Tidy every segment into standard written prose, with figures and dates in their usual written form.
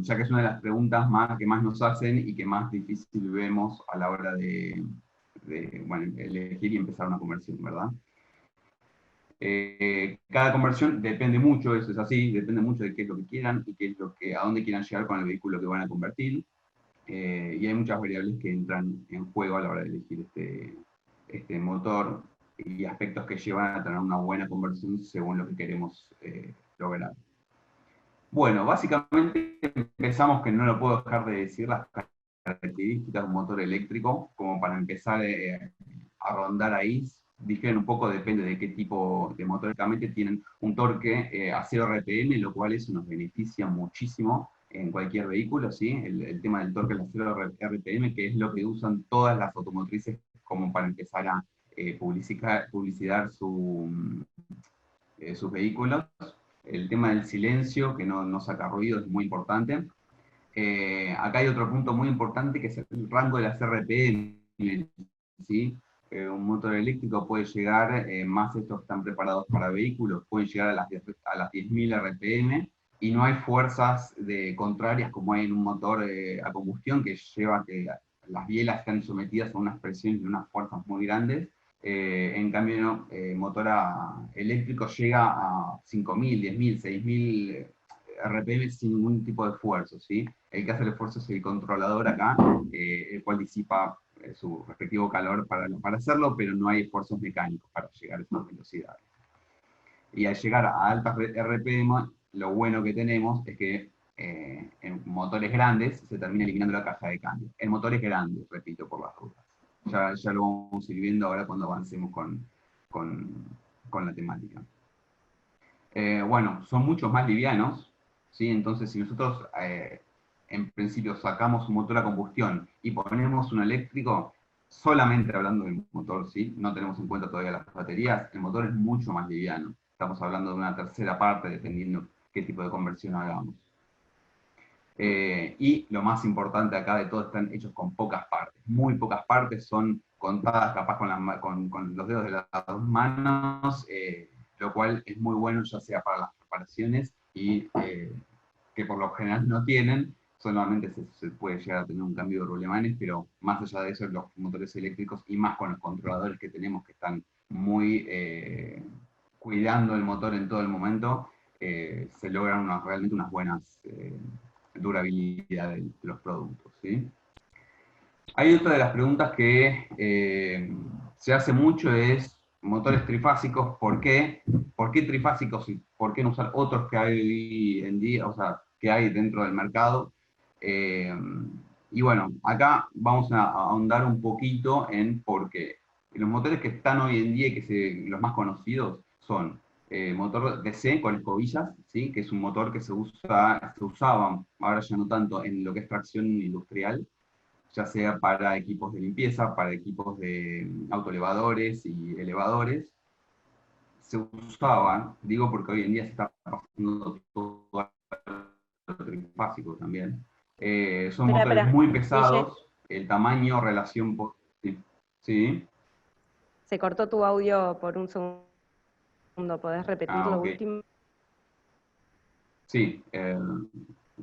ya que es una de las preguntas que más nos hacen y que más difícil vemos a la hora bueno, elegir y empezar una conversión, ¿verdad? Cada conversión depende mucho, eso es así, depende mucho de qué es lo que quieran y qué es a dónde quieran llegar con el vehículo que van a convertir. Y hay muchas variables que entran en juego a la hora de elegir este motor y aspectos que llevan a tener una buena conversión según lo que queremos lograr. Bueno, básicamente empezamos, que no lo puedo dejar de decir, las características de un motor eléctrico, como para empezar a rondar ahí. Difieren un poco, depende de qué tipo de motor. Básicamente tienen un torque a 0 RPM, lo cual eso nos beneficia muchísimo en cualquier vehículo, ¿sí? El tema del torque a 0 RPM, que es lo que usan todas las automotrices como para empezar a publicitar sus vehículos. El tema del silencio, que no saca ruido, es muy importante. Acá hay otro punto muy importante, que es el rango de las RPM, ¿sí? Un motor eléctrico puede llegar, más estos que están preparados para vehículos, pueden llegar a las 10.000 RPM, y no hay fuerzas contrarias como hay en un motor a combustión, que lleva a que las bielas están sometidas a unas presiones y unas fuerzas muy grandes. En cambio, motor eléctrico llega a 5.000, 10.000, 6.000 RPM sin ningún tipo de esfuerzo, ¿sí? El que hace el esfuerzo es el controlador acá, el cual disipa su respectivo calor para hacerlo, pero no hay esfuerzos mecánicos para llegar a esas velocidades. Y al llegar a altas RPM, lo bueno que tenemos es que en motores grandes se termina eliminando la caja de cambio. En motores grandes, repito, por las dudas. Ya lo vamos a ir viendo ahora cuando avancemos con la temática. Bueno, son muchos más livianos, ¿sí? Entonces, si nosotros en principio sacamos un motor a combustión y ponemos un eléctrico, solamente hablando del motor, ¿sí? No tenemos en cuenta todavía las baterías, el motor es mucho más liviano. Estamos hablando de una tercera parte, dependiendo qué tipo de conversión hagamos. Y lo más importante acá de todo, están hechos con pocas partes. Muy pocas partes, son contadas capaz con los dedos de las dos manos, lo cual es muy bueno ya sea para las reparaciones y que por lo general no tienen. Solamente se puede llegar a tener un cambio de rulemanes, pero más allá de eso, los motores eléctricos y más con los controladores que tenemos, que están muy cuidando el motor en todo el momento, se logran realmente unas buenas durabilidad de los productos, ¿sí? Hay otra de las preguntas que se hace mucho, es motores trifásicos, ¿por qué? ¿Por qué trifásicos y por qué no usar otros que hay hoy en día, o sea, que hay dentro del mercado? Eh, y bueno, acá vamos a ahondar un poquito en por qué. Los motores que están hoy en día, los más conocidos, son motor DC con escobillas, ¿sí? Que es un motor que se usaba, ahora ya no tanto, en lo que es tracción industrial, ya sea para equipos de limpieza, para equipos de autoelevadores y elevadores. Se usaban, digo porque hoy en día se está pasando todo a trifásico también. Son motores Espera, muy Guille, pesados, el tamaño, relación... Sí, sí. se cortó tu audio por un segundo, ¿podés repetir Ah, lo ok. último? Sí,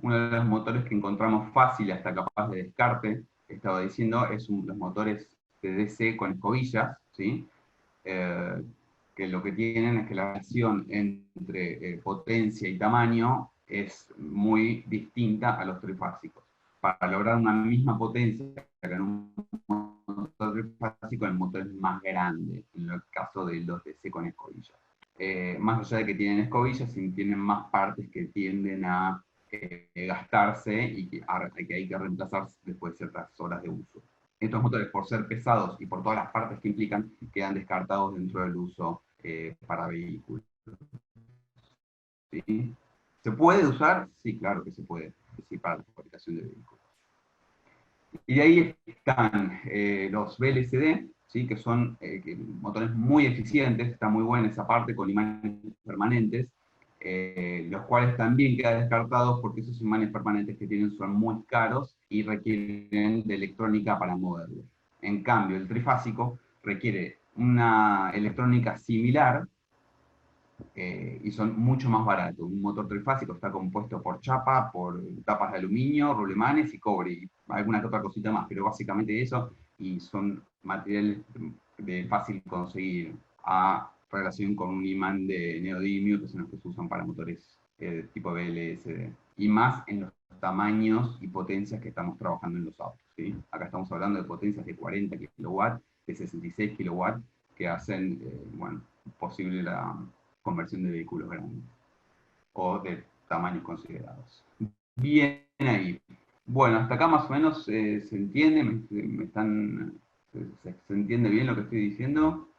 uno de los motores que encontramos fácil hasta capaz de descarte, estaba diciendo, es los motores de DC con escobillas, ¿sí? Eh, que lo que tienen es que la relación entre potencia y tamaño es muy distinta a los trifásicos. Para lograr una misma potencia que en un motor trifásico, el motor es más grande, en el caso de los DC con escobillas. Más allá de que tienen escobillas, tienen más partes que tienden a gastarse y que hay que reemplazar después de ciertas horas de uso. Estos motores, por ser pesados y por todas las partes que implican, quedan descartados dentro del uso para vehículos. ¿Sí? ¿Se puede usar? Sí, claro que se puede, sí, para la fabricación de vehículos. Y de ahí están los VLCD, ¿sí? Que son motores muy eficientes, está muy buena esa parte con imanes permanentes, los cuales también quedan descartados porque esos imanes permanentes que tienen son muy caros y requieren de electrónica para moverlos. En cambio, el trifásico requiere una electrónica similar, y son mucho más baratos. Un motor trifásico está compuesto por chapa, por tapas de aluminio, rulemanes y cobre, y alguna que otra cosita más, pero básicamente eso, y son materiales de fácil conseguir, a relación con un imán de neodimio, que son los que se usan para motores tipo BLSD, y más en los tamaños y potencias que estamos trabajando en los autos. ¿Sí? Acá estamos hablando de potencias de 40 kilowatts, de 66 kilowatts, que hacen bueno, posible la conversión de vehículos grandes o de tamaños considerados. Bien ahí. Bueno, hasta acá más o menos se entiende, se entiende bien lo que estoy diciendo.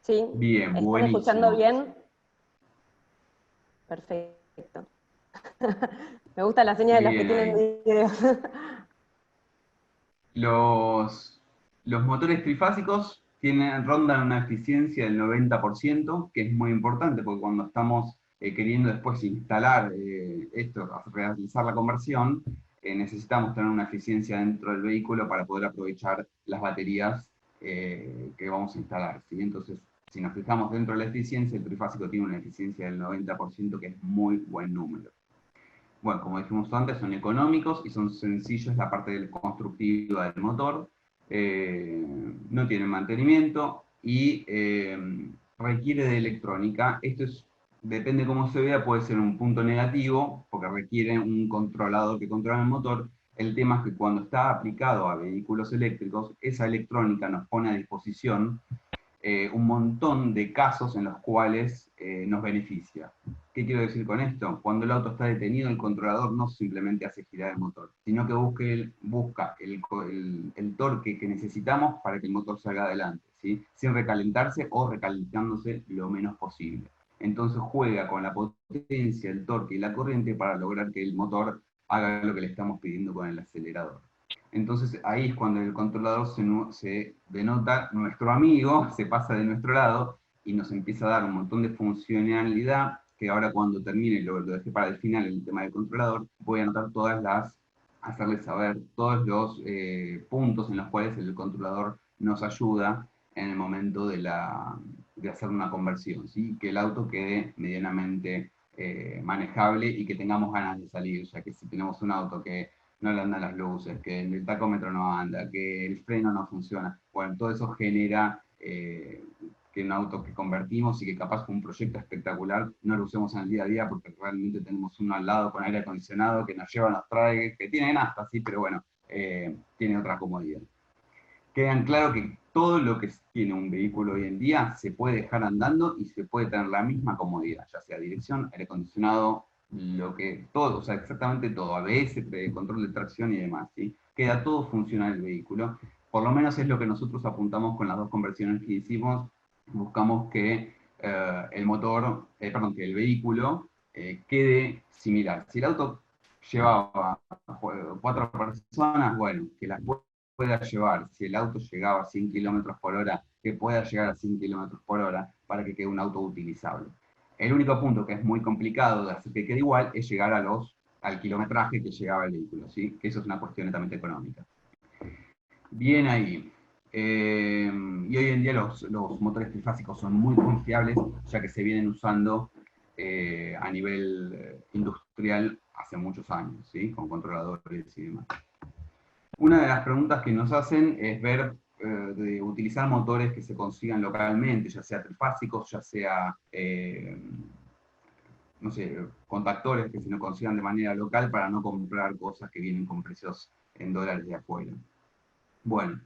¿Sí? Bien, ¿Están escuchando buenísimo. bien? Perfecto. Me gusta la señal de los que Bien tienen ahí. video. Los motores trifásicos rondan una eficiencia del 90%, que es muy importante porque cuando estamos queriendo después instalar esto, realizar la conversión, necesitamos tener una eficiencia dentro del vehículo para poder aprovechar las baterías que vamos a instalar. ¿Sí? Entonces, si nos fijamos dentro de la eficiencia, el trifásico tiene una eficiencia del 90%, que es muy buen número. Bueno, como dijimos antes, son económicos y son sencillos la parte constructiva del motor, no tienen mantenimiento y requiere de electrónica. Depende cómo se vea, puede ser un punto negativo, porque requiere un controlador que controla el motor. El tema es que cuando está aplicado a vehículos eléctricos, esa electrónica nos pone a disposición un montón de casos en los cuales nos beneficia. ¿Qué quiero decir con esto? Cuando el auto está detenido, el controlador no simplemente hace girar el motor, sino que busca el torque que necesitamos para que el motor salga adelante, ¿sí? Sin recalentarse o recalentándose lo menos posible. Entonces juega con la potencia, el torque y la corriente para lograr que el motor haga lo que le estamos pidiendo con el acelerador. Entonces ahí es cuando el controlador se denota nuestro amigo, se pasa de nuestro lado y nos empieza a dar un montón de funcionalidad que ahora cuando termine, lo dejé para el final el tema del controlador, voy a anotar hacerles saber todos los puntos en los cuales el controlador nos ayuda en el momento de hacer una conversión, ¿sí? Que el auto quede medianamente manejable y que tengamos ganas de salir, ya que si tenemos un auto que no le andan las luces, que el tacómetro no anda, que el freno no funciona. Bueno, todo eso genera que un auto que convertimos y que capaz fue un proyecto espectacular, no lo usemos en el día a día porque realmente tenemos uno al lado con aire acondicionado que nos lleva, nos trae, que tiene nafta, sí, pero bueno, tiene otra comodidad. Quedan claro que todo lo que tiene un vehículo hoy en día se puede dejar andando y se puede tener la misma comodidad, ya sea dirección, aire acondicionado, todo, o sea, exactamente todo, ABS, control de tracción y demás, ¿sí? Queda todo funcional el vehículo. Por lo menos es lo que nosotros apuntamos con las dos conversiones que hicimos. Buscamos que que el vehículo quede similar. Si el auto llevaba 4 personas, bueno, que las pueda llevar, si el auto llegaba a 100 kilómetros por hora, que pueda llegar a 100 kilómetros por hora para que quede un auto utilizable. El único punto que es muy complicado de hacer que quede igual es llegar al kilometraje que llegaba el vehículo, ¿sí? Que eso es una cuestión netamente económica. Bien ahí. Y hoy en día los motores trifásicos son muy confiables, ya que se vienen usando a nivel industrial hace muchos años, ¿sí? Con controladores y demás. Una de las preguntas que nos hacen es ver de utilizar motores que se consigan localmente, ya sea trifásicos, ya sea, no sé, contactores que se nos consigan de manera local para no comprar cosas que vienen con precios en dólares de afuera. Bueno,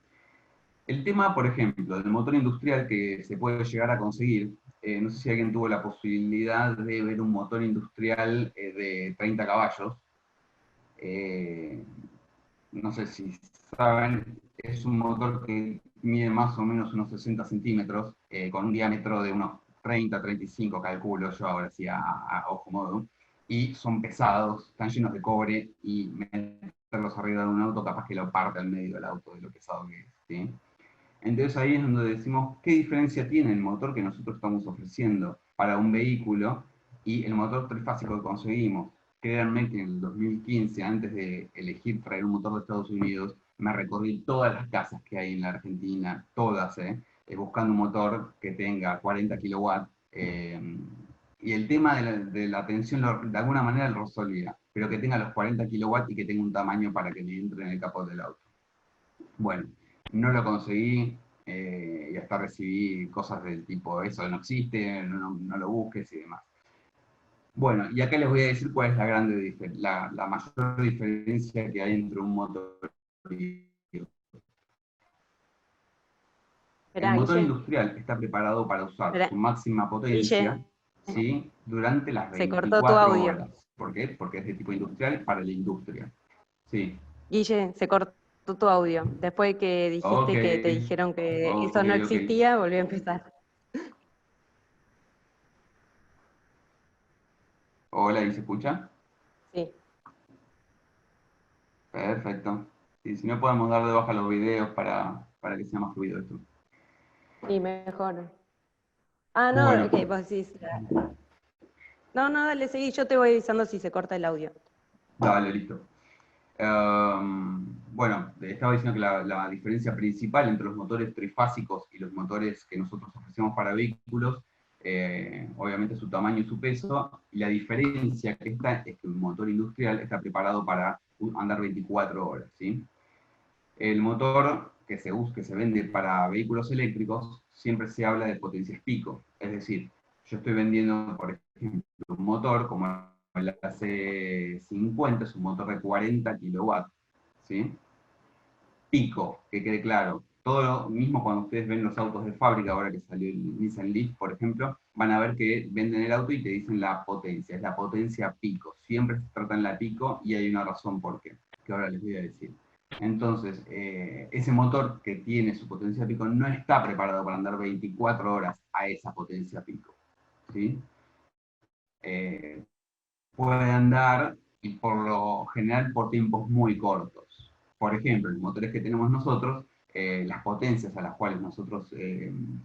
el tema, por ejemplo, del motor industrial que se puede llegar a conseguir, no sé si alguien tuvo la posibilidad de ver un motor industrial de 30 caballos. Eh, no sé si saben, es un motor que mide más o menos unos 60 centímetros, con un diámetro de unos 30, 35, calculo yo ahora sí a ojo modo, y son pesados, están llenos de cobre, y meterlos arriba de un auto capaz que lo parte al medio del auto de lo pesado que es. ¿Sí? Entonces ahí es donde decimos qué diferencia tiene el motor que nosotros estamos ofreciendo para un vehículo y el motor trifásico que conseguimos. Créanme que en el 2015, antes de elegir traer un motor de Estados Unidos, me recorrí todas las casas que hay en la Argentina, todas, buscando un motor que tenga 40 kilowatts. Y el tema de la tensión de alguna manera lo resolvía, pero que tenga los 40 kilowatts y que tenga un tamaño para que le entre en el capot del auto. Bueno, no lo conseguí, y hasta recibí cosas del tipo, eso no existe, no lo busques y demás. Bueno, y acá les voy a decir cuál es la mayor diferencia que hay entre un motor y otro. El Esperá, motor Guille, industrial está preparado para usar esperá, su máxima potencia, Guille, ¿sí?, durante las se cortó tu 24 audio. horas. ¿Por qué? Porque es de tipo industrial para la industria. Sí. Guille, se cortó tu audio. Después que Ok, dijiste que te dijeron que ok, eso no ok. existía, volvió a empezar. Hola, ¿y se escucha? Sí, Perfecto. Sí, si no podemos dar de baja los videos para que sea más fluido esto. sí, mejor. Ah, no, Bueno, ok, vos decís. No, no, dale, seguí, yo te voy avisando si se corta el audio. dale, listo. Bueno, estaba diciendo que la diferencia principal entre los motores trifásicos y los motores que nosotros ofrecemos para vehículos, obviamente su tamaño y su peso, y la diferencia que está es que un motor industrial está preparado para andar 24 horas, ¿sí? El motor que se vende para vehículos eléctricos, siempre se habla de potencias pico, es decir, yo estoy vendiendo, por ejemplo, un motor como el AC50, es un motor de 40 kilowatts, ¿sí? Pico, que quede claro. Todo lo mismo cuando ustedes ven los autos de fábrica, ahora que salió el Nissan Leaf, por ejemplo, van a ver que venden el auto y te dicen la potencia, es la potencia pico. Siempre se trata en la pico y hay una razón por qué, que ahora les voy a decir. Entonces, ese motor que tiene su potencia pico no está preparado para andar 24 horas a esa potencia pico, ¿sí? Eh, Puede andar, y por lo general, por tiempos muy cortos. Por ejemplo, los motores que tenemos nosotros, las potencias a las cuales nosotros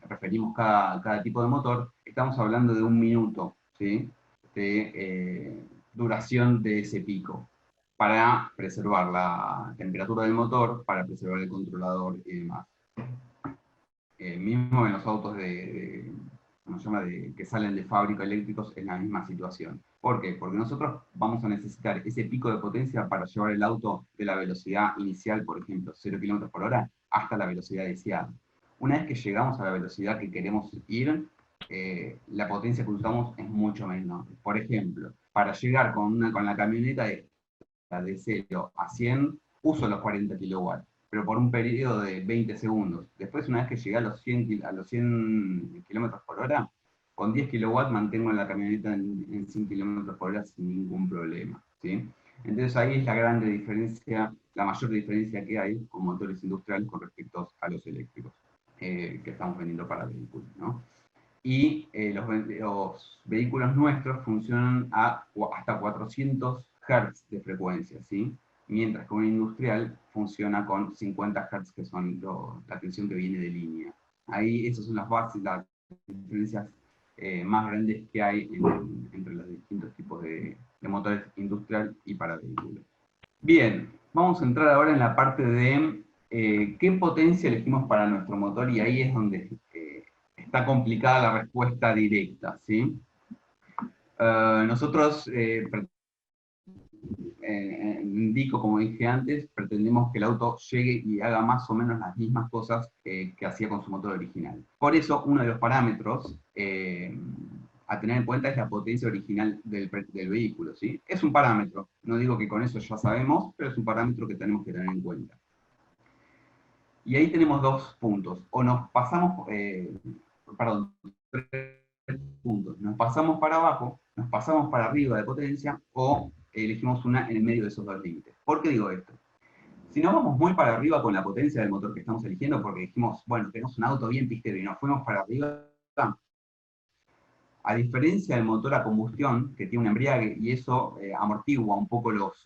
referimos cada tipo de motor, estamos hablando de 1 minuto, ¿sí?, de duración de ese pico, para preservar la temperatura del motor, para preservar el controlador y demás. Mismo en los autos ¿cómo se llama?, que salen de fábrica eléctricos, es la misma situación. ¿Por qué? Porque nosotros vamos a necesitar ese pico de potencia para llevar el auto de la velocidad inicial, por ejemplo, 0 km por hora, hasta la velocidad deseada. Una vez que llegamos a la velocidad que queremos ir, la potencia que usamos es mucho menor. Por ejemplo, para llegar con la camioneta de 0 a 100, uso los 40 kilowatts, pero por un periodo de 20 segundos. Después, una vez que llegué a los 100 kilómetros por hora, con 10 kilowatts mantengo la camioneta en 100 kilómetros por hora sin ningún problema, ¿sí? Entonces ahí es la grande diferencia, la mayor diferencia que hay con motores industriales con respecto a los eléctricos, que estamos vendiendo para vehículos, ¿no? Y los vehículos nuestros funcionan hasta 400 Hz de frecuencia, ¿sí? Mientras que un industrial funciona con 50 Hz, que son la tensión que viene de línea. Ahí esas son las bases, las diferencias más grandes que hay entre los distintos tipos de motores industrial y para vehículos. Bien, vamos a entrar ahora en la parte de qué potencia elegimos para nuestro motor, y ahí es donde está complicada la respuesta directa, ¿sí? Nosotros, indico, como dije antes, pretendemos que el auto llegue y haga más o menos las mismas cosas que hacía con su motor original. Por eso, uno de los parámetros a tener en cuenta es la potencia original del vehículo, ¿sí? Es un parámetro, no digo que con eso ya sabemos, pero es un parámetro que tenemos que tener en cuenta. Y ahí tenemos dos puntos, o nos pasamos, perdón, tres puntos, nos pasamos para abajo, nos pasamos para arriba de potencia, o elegimos una en el medio de esos dos límites. ¿Por qué digo esto? Si nos vamos muy para arriba con la potencia del motor que estamos eligiendo, porque dijimos, bueno, tenemos un auto bien pistero y nos fuimos para arriba, a diferencia del motor a combustión, que tiene un embriague y eso amortigua un poco los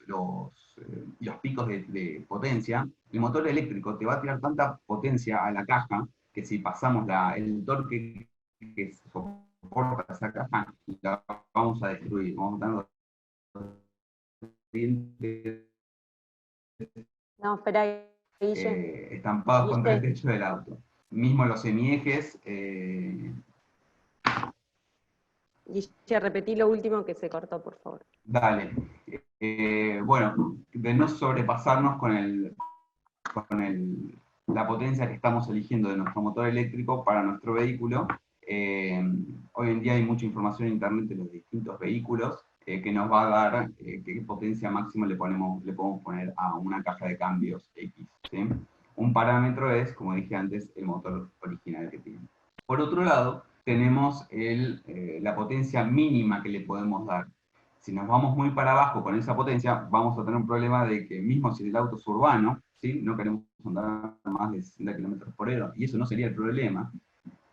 picos de potencia, el motor eléctrico te va a tirar tanta potencia a la caja que si pasamos el torque que soporta esa caja, la vamos a destruir. Vamos a tener No, espera, Guille. estampados contra el Guille, techo del auto. mismo los semiejes. Guille, repetí lo último que se cortó, por favor. Dale. Bueno, de no sobrepasarnos la potencia que estamos eligiendo de nuestro motor eléctrico para nuestro vehículo. Hoy en día hay mucha información en internet de los distintos vehículos que nos va a dar qué potencia máxima le podemos poner a una caja de cambios X. ¿Sí? Un parámetro es, como dije antes, el motor original que tiene. Por otro lado, tenemos la potencia mínima que le podemos dar. Si nos vamos muy para abajo con esa potencia, vamos a tener un problema de que mismo si el auto es urbano, ¿sí? No queremos andar más de 60 km por hora, y eso no sería el problema.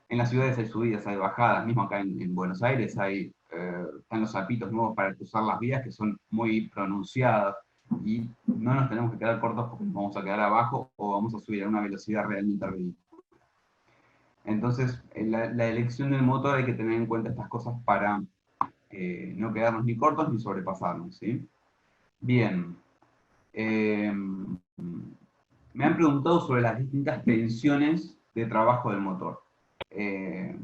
En las ciudades hay subidas, hay bajadas, mismo acá en Buenos Aires están los zapitos nuevos para cruzar las vías que son muy pronunciadas, y no nos tenemos que quedar cortos porque nos vamos a quedar abajo o vamos a subir a una velocidad realmente ridícula. Entonces, la elección del motor hay que tener en cuenta estas cosas para no quedarnos ni cortos ni sobrepasarnos, ¿sí? Bien. Me han preguntado sobre las distintas tensiones de trabajo del motor. Eh,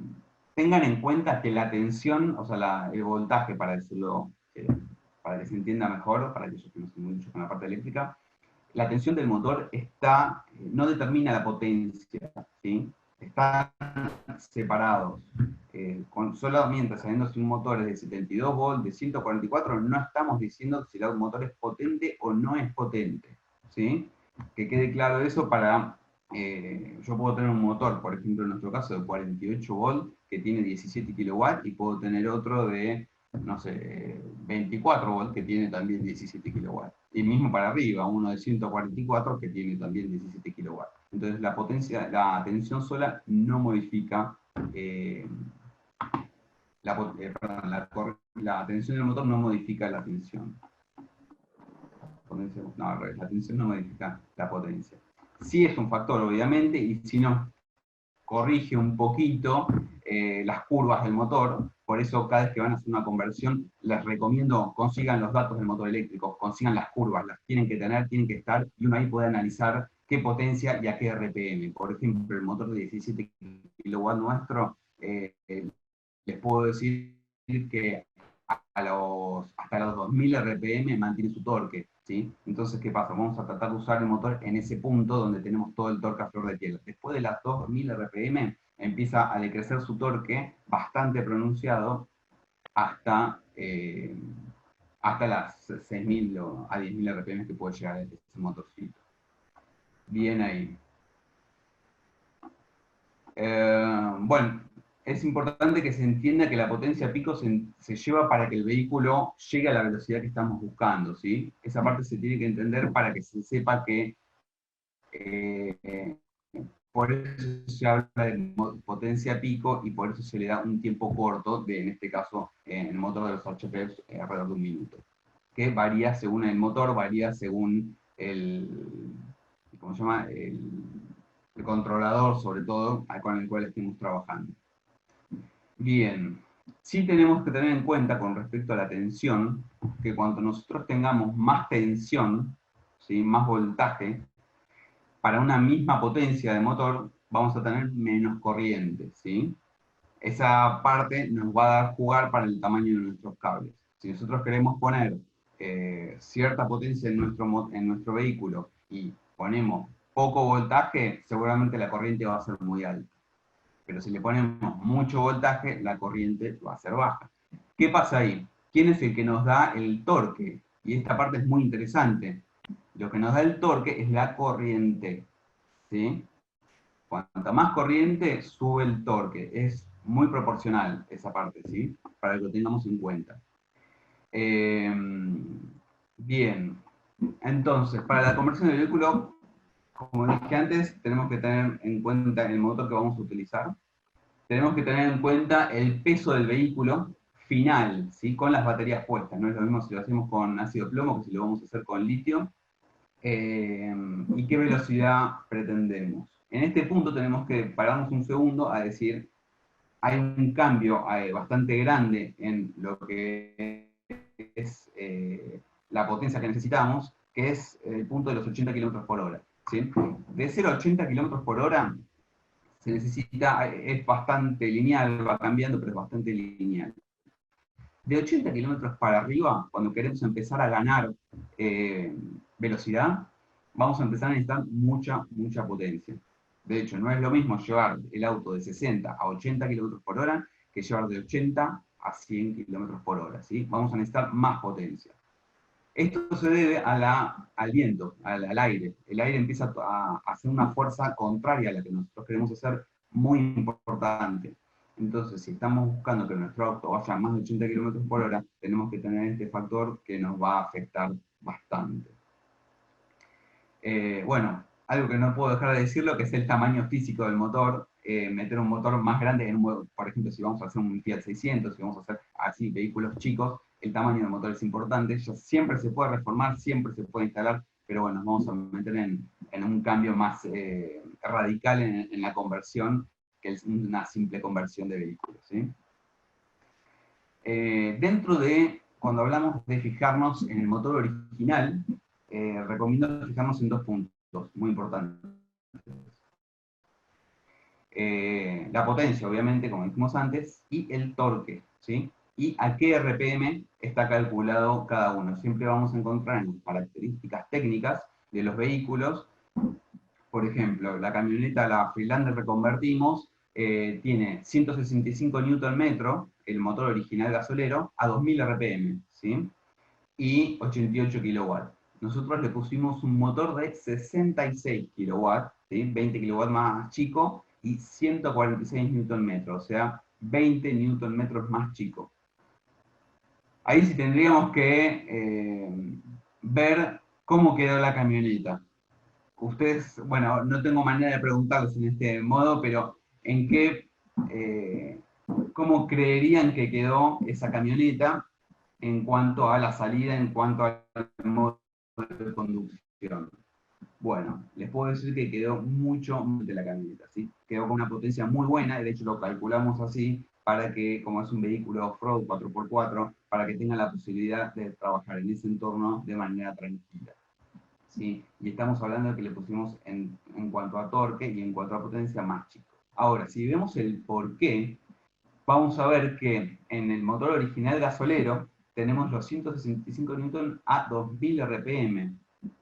Tengan en cuenta que la tensión, o sea, el voltaje, para decirlo, para que se entienda mejor, para aquellos que no estén mucho con la parte eléctrica, la tensión del motor no determina la potencia, ¿sí? Están separados. Solamente sabiendo si un motor es de 72 volts, de 144, no estamos diciendo si el motor es potente o no es potente, ¿sí? Que quede claro eso para... yo puedo tener un motor, por ejemplo, en nuestro caso, de 48 volts, que tiene 17 kilowatts, y puedo tener otro de, no sé, 24 volts, que tiene también 17 kilowatts. Y mismo para arriba, uno de 144, que tiene también 17 kilowatts. Entonces, la tensión sola no modifica la tensión del motor no modifica la tensión. La tensión no modifica la potencia. Sí es un factor, obviamente, y si nos corrige un poquito las curvas del motor. Por eso, cada vez que van a hacer una conversión, les recomiendo consigan los datos del motor eléctrico, consigan las curvas, las tienen que tener, tienen que estar, y uno ahí puede analizar qué potencia y a qué RPM. Por ejemplo, el motor de 17 kW nuestro, les puedo decir que hasta los 2000 RPM mantiene su torque, ¿sí? Entonces, ¿qué pasa? Vamos a tratar de usar el motor en ese punto donde tenemos todo el torque a flor de piel. Después de las 2000 RPM empieza a decrecer su torque bastante pronunciado hasta, hasta las 6000 a 10000 RPM que puede llegar ese motorcito. Bien ahí. Bueno, es importante que se entienda que la potencia pico se lleva para que el vehículo llegue a la velocidad que estamos buscando, ¿sí? Esa parte se tiene que entender para que se sepa que por eso se habla de potencia pico y por eso se le da un tiempo corto, en este caso, en el motor de los HPs, alrededor de 1 minuto. Que varía según el motor, varía según ¿cómo se llama? El controlador, sobre todo, con el cual estemos trabajando. Bien, sí tenemos que tener en cuenta con respecto a la tensión, que cuando nosotros tengamos más tensión, ¿sí? Más voltaje, para una misma potencia de motor, vamos a tener menos corriente, ¿sí? Esa parte nos va a dar jugar para el tamaño de nuestros cables. Si nosotros queremos poner cierta potencia en nuestro vehículo y ponemos poco voltaje, seguramente la corriente va a ser muy alta. Pero si le ponemos mucho voltaje, la corriente va a ser baja. ¿Qué pasa ahí? ¿Quién es el que nos da el torque? Y esta parte es muy interesante. Lo que nos da el torque es la corriente, ¿sí? Cuanta más corriente, sube el torque. Es muy proporcional esa parte, ¿sí? Para que lo tengamos en cuenta. Bien. Entonces, para la conversión del vehículo, como dije antes, tenemos que tener en cuenta el motor que vamos a utilizar. Tenemos que tener en cuenta el peso del vehículo final, ¿sí? Con las baterías puestas. No es lo mismo si lo hacemos con ácido plomo que si lo vamos a hacer con litio. Y qué velocidad pretendemos. En este punto tenemos que pararnos un segundo a decir, hay un cambio bastante grande en lo que es la potencia que necesitamos, que es el punto de los 80 km por hora. ¿Sí? De 0 a 80 km por hora, se necesita, es bastante lineal, va cambiando, pero es bastante lineal. De 80 kilómetros para arriba, cuando queremos empezar a ganar eh, velocidad, vamos a empezar a necesitar mucha potencia. De hecho, no es lo mismo llevar el auto de 60 a 80 kilómetros por hora que llevar de 80 a 100 kilómetros por hora. ¿Sí? Vamos a necesitar más potencia. Esto se debe al viento, al aire. El aire empieza a hacer una fuerza contraria a la que nosotros queremos hacer, muy importante. Entonces, si estamos buscando que nuestro auto vaya a más de 80 km por hora, tenemos que tener este factor que nos va a afectar bastante. Bueno, algo que no puedo dejar de decirlo, que es el tamaño físico del motor. Meter un motor más grande, por ejemplo, si vamos a hacer un Fiat 600, si vamos a hacer así vehículos chicos, el tamaño del motor es importante. Ya siempre se puede reformar, siempre se puede instalar, pero bueno, nos vamos a meter en un cambio más radical en la conversión, que es una simple conversión de vehículos. ¿Sí? Dentro de, cuando hablamos de fijarnos en el motor original, recomiendo fijarnos en dos puntos muy importantes. La potencia, obviamente, como dijimos antes, y el torque, ¿sí? Y a qué RPM está calculado cada uno. Siempre vamos a encontrar en las características técnicas de los vehículos. Por ejemplo, la camioneta, la Freelander reconvertimos, tiene 165 Nm, el motor original gasolero, a 2000 RPM, ¿sí? Y 88 kilowatts. Nosotros le pusimos un motor de 66 kilowatts, ¿sí? 20 kilowatts más chico, y 146 Nm, o sea, 20 Nm más chico. Ahí sí tendríamos que ver cómo quedó la camioneta. Ustedes, bueno, no tengo manera de preguntarles en este modo, pero ¿en qué, cómo creerían que quedó esa camioneta en cuanto a la salida, en cuanto al modo de conducción? Bueno, les puedo decir que quedó mucho de la camioneta, ¿sí? Quedó con una potencia muy buena, y de hecho lo calculamos así para que, como es un vehículo off-road 4x4, para que tenga la posibilidad de trabajar en ese entorno de manera tranquila. ¿Sí? Y estamos hablando de que le pusimos en cuanto a torque y en cuanto a potencia más chico. Ahora, si vemos el por qué, vamos a ver que en el motor original gasolero tenemos los 165 Newton a 2000 RPM,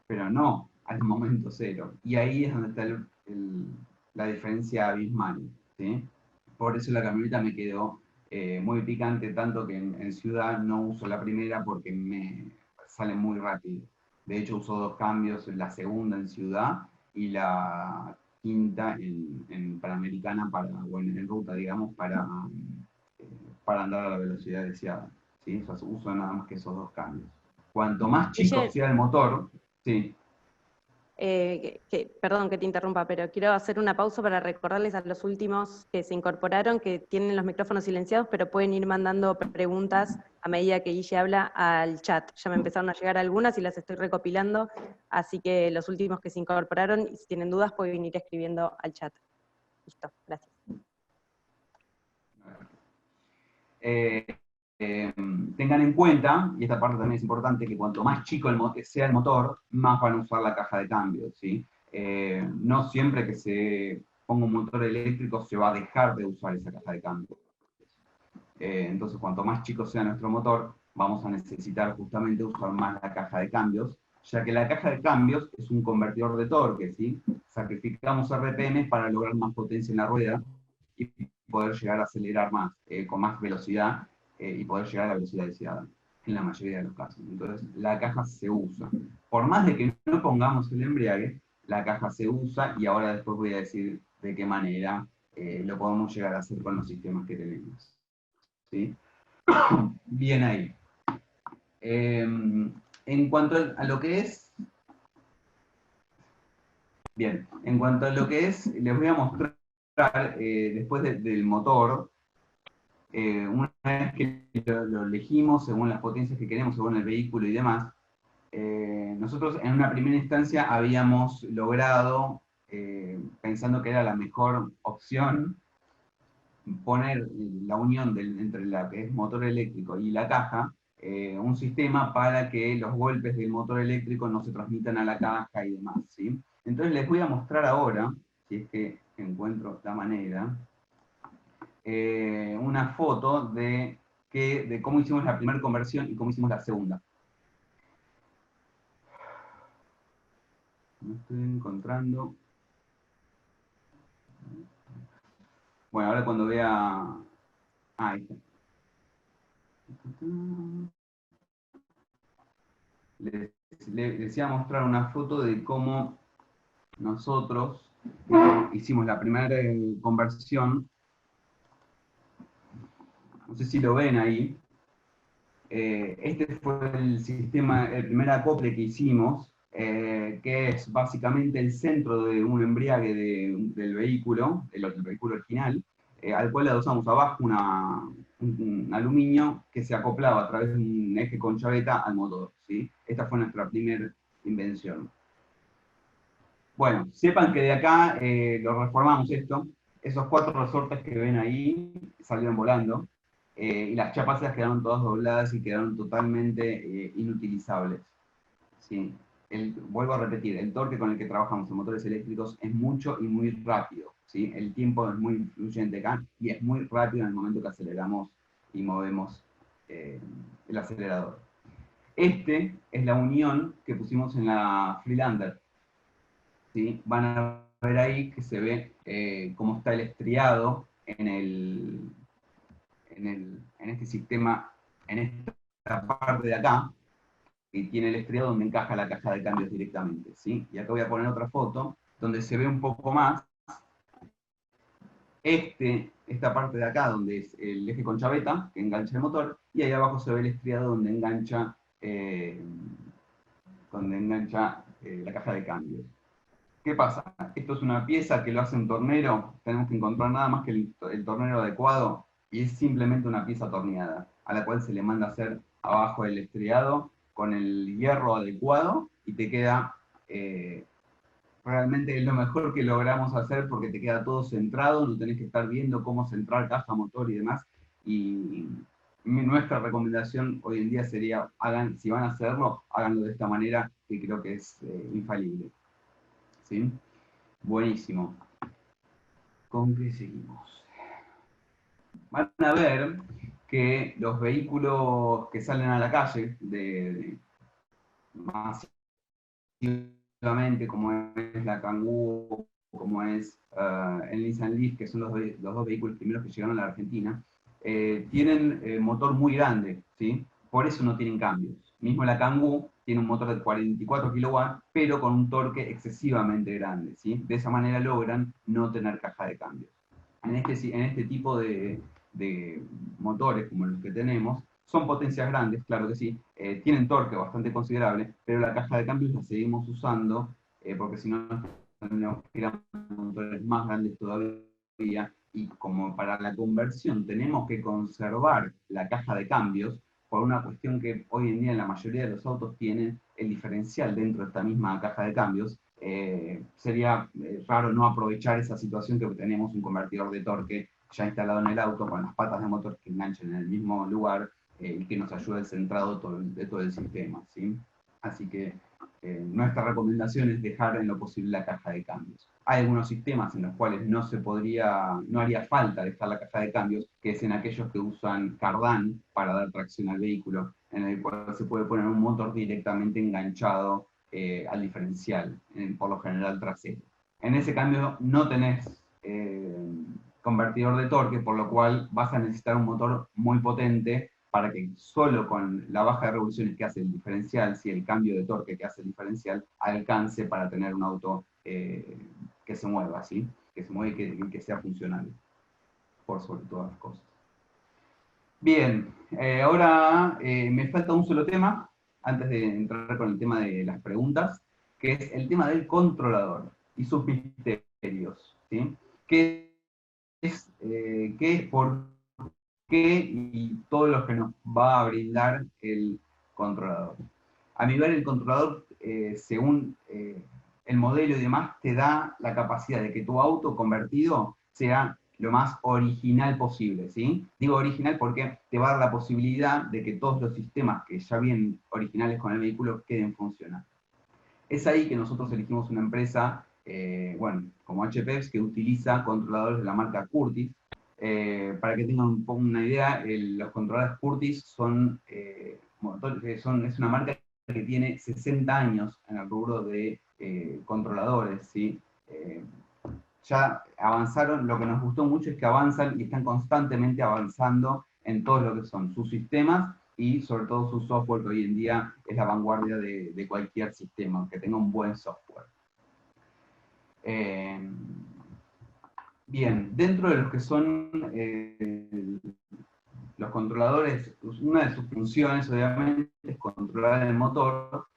pero no al momento cero. Y ahí es donde está la diferencia abismal. ¿Sí? Por eso la camioneta me quedó muy picante, tanto que en ciudad no uso la primera porque me sale muy rápido. De hecho, uso dos cambios, la segunda en ciudad y la quinta en Panamericana, bueno, en ruta, digamos, para andar a la velocidad deseada. ¿Sí? O sea, uso nada más que esos dos cambios. Cuanto más chico Guille, sea el motor, sí. perdón que te interrumpa, pero quiero hacer una pausa para recordarles a los últimos que se incorporaron que tienen los micrófonos silenciados, pero pueden ir mandando preguntas a medida que Guille habla al chat. Ya me empezaron a llegar algunas y las estoy recopilando, así que los últimos que se incorporaron, y si tienen dudas, pueden ir escribiendo al chat. Listo, gracias. Eh, tengan en cuenta, y esta parte también es importante, que cuanto más chico sea el motor, más van a usar la caja de cambio. ¿Sí? No siempre que se ponga un motor eléctrico se va a dejar de usar esa caja de cambio. Entonces, cuanto más chico sea nuestro motor, vamos a necesitar justamente usar más la caja de cambios, ya que la caja de cambios es un convertidor de torque, ¿sí? Sacrificamos RPM para lograr más potencia en la rueda y poder llegar a acelerar más, con más velocidad, y poder llegar a la velocidad deseada, en la mayoría de los casos. Entonces, la caja se usa. Por más de que no pongamos el embriague, la caja se usa, y ahora después voy a decir de qué manera lo podemos llegar a hacer con los sistemas que tenemos. ¿Sí? Bien ahí. En cuanto a lo que es, bien, en cuanto a lo que es, les voy a mostrar después del motor, una vez que lo elegimos según las potencias que queremos, según el vehículo y demás, nosotros en una primera instancia habíamos logrado, pensando que era la mejor opción, poner la unión entre la que es motor eléctrico y la caja, un sistema para que los golpes del motor eléctrico no se transmitan a la caja y demás. ¿Sí? Entonces les voy a mostrar ahora si es que encuentro la manera, una foto de cómo hicimos la primera conversión y cómo hicimos la segunda. No estoy encontrando. Bueno, ahora cuando vea... Ah, ahí está. Les iba a mostrar una foto de cómo nosotros hicimos la primera conversión. No sé si lo ven ahí. Este fue el sistema, el primer acople que hicimos, que es básicamente el centro de un embriague del vehículo, del vehículo original, al cual le adosamos abajo un aluminio que se acoplaba a través de un eje con chaveta al motor, ¿sí? Esta fue nuestra primera invención. Bueno, sepan que de acá lo reformamos esto. Esos 4 resortes que ven ahí salieron volando. Y las chapas quedaron todas dobladas y quedaron totalmente inutilizables. ¿Sí? Vuelvo a repetir, el torque con el que trabajamos en motores eléctricos es mucho y muy rápido. ¿Sí? El tiempo es muy influyente acá y es muy rápido en el momento que aceleramos y movemos el acelerador. Este es la unión que pusimos en la Freelander. ¿Sí? Van a ver ahí que se ve cómo está el estriado en este sistema, en esta parte de acá, que tiene el estriado donde encaja la caja de cambios directamente. ¿Sí? Y acá voy a poner otra foto donde se ve un poco más esta parte de acá donde es el eje con chaveta que engancha el motor, y ahí abajo se ve el estriado donde engancha la caja de cambios. ¿Qué pasa? Esto es una pieza que lo hace un tornero, tenemos que encontrar nada más que el tornero adecuado, y es simplemente una pieza torneada, a la cual se le manda a hacer abajo el estriado con el hierro adecuado, y te queda realmente lo mejor que logramos hacer, porque te queda todo centrado, no tenés que estar viendo cómo centrar caja, motor y demás, y nuestra recomendación hoy en día sería, si van a hacerlo, háganlo de esta manera, que creo que es infalible. ¿Sí? Buenísimo. ¿Con qué seguimos? Van a ver que los vehículos que salen a la calle, masivamente, como es la Kangoo, como es el Nissan Leaf, que son los 2 vehículos primeros que llegaron a la Argentina, tienen motor muy grande, ¿sí? Por eso no tienen cambios. Mismo la Kangoo tiene un motor de 44 kW, pero con un torque excesivamente grande, ¿sí? De esa manera logran no tener caja de cambios. En este tipo de motores como los que tenemos, son potencias grandes, claro que sí, tienen torque bastante considerable, pero la caja de cambios la seguimos usando, porque si no tenemos que ir a motores más grandes todavía, y como para la conversión tenemos que conservar la caja de cambios, por una cuestión que hoy en día en la mayoría de los autos tienen el diferencial dentro de esta misma caja de cambios, sería raro no aprovechar esa situación que tenemos un convertidor de torque ya instalado en el auto con las patas de motor que enganchan en el mismo lugar y que nos ayuda el centrado de todo el sistema. ¿Sí? Así que nuestra recomendación es dejar en lo posible la caja de cambios. Hay algunos sistemas en los cuales no haría falta dejar la caja de cambios, que es en aquellos que usan cardán para dar tracción al vehículo, en el cual se puede poner un motor directamente enganchado al diferencial, por lo general trasero. En ese cambio no tenés convertidor de torque, por lo cual vas a necesitar un motor muy potente para que solo con la baja de revoluciones que hace el diferencial, si el cambio de torque que hace el diferencial, alcance para tener un auto que se mueva, ¿sí? Que se mueva y que sea funcional, por sobre todas las cosas. Bien, ahora me falta un solo tema, antes de entrar con el tema de las preguntas, que es el tema del controlador y sus misterios, ¿sí? ¿Qué es, por qué y todo lo que nos va a brindar el controlador? A mi ver, el controlador, según el modelo y demás, te da la capacidad de que tu auto convertido sea lo más original posible, ¿sí? Digo original porque te va a dar la posibilidad de que todos los sistemas que ya vienen originales con el vehículo queden funcionando. Es ahí que nosotros elegimos una empresa bueno, como HP, que utiliza controladores de la marca Curtis. Para que tengan un poco una idea, los controladores Curtis es una marca que tiene 60 años en el rubro de controladores, ¿sí? Ya avanzaron, lo que nos gustó mucho es que avanzan y están constantemente avanzando en todo lo que son sus sistemas y sobre todo su software, que hoy en día es la vanguardia de cualquier sistema, que tenga un buen software. Bien, dentro de los que son los controladores, una de sus funciones obviamente es controlar el motor,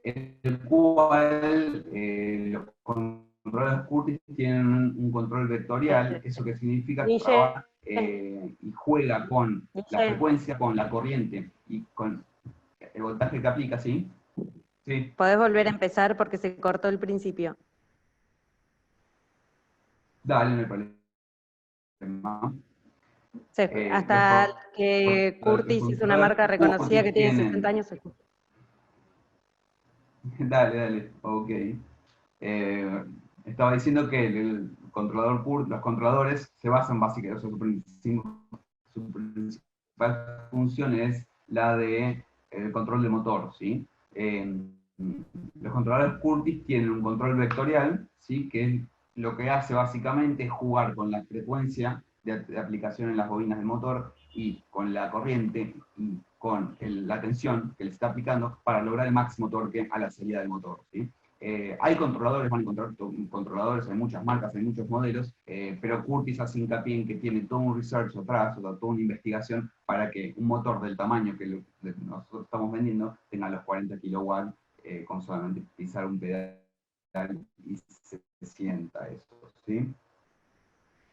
el cual los controladores Curtis tienen un control vectorial, eso que significa que Guille, trabaja y juega con la Guille, frecuencia, con la corriente y con el voltaje que aplica, ¿sí? Sí, podés volver a empezar porque se cortó el principio. dale, me parece. Hasta que Los Curtis hizo una controladores marca reconocida que Curtis tiene 60 tienen. años. Dale, dale, ok. Estaba diciendo que el controlador los controladores se basan básicamente, su principal función es la de control de motor, ¿sí? Los controladores Curtis tienen un control vectorial, ¿sí? Que lo que hace básicamente es jugar con la frecuencia de aplicación en las bobinas del motor y con la corriente y con la tensión que le está aplicando para lograr el máximo torque a la salida del motor, ¿sí? Hay controladores, van a encontrar controladores, hay muchas marcas, hay muchos modelos, pero Curtis hace hincapié en que tiene todo un research atrás, o sea, toda una investigación para que un motor del tamaño que nosotros estamos vendiendo tenga los 40 kilowatts con solamente pisar un pedal y se sienta eso, ¿sí?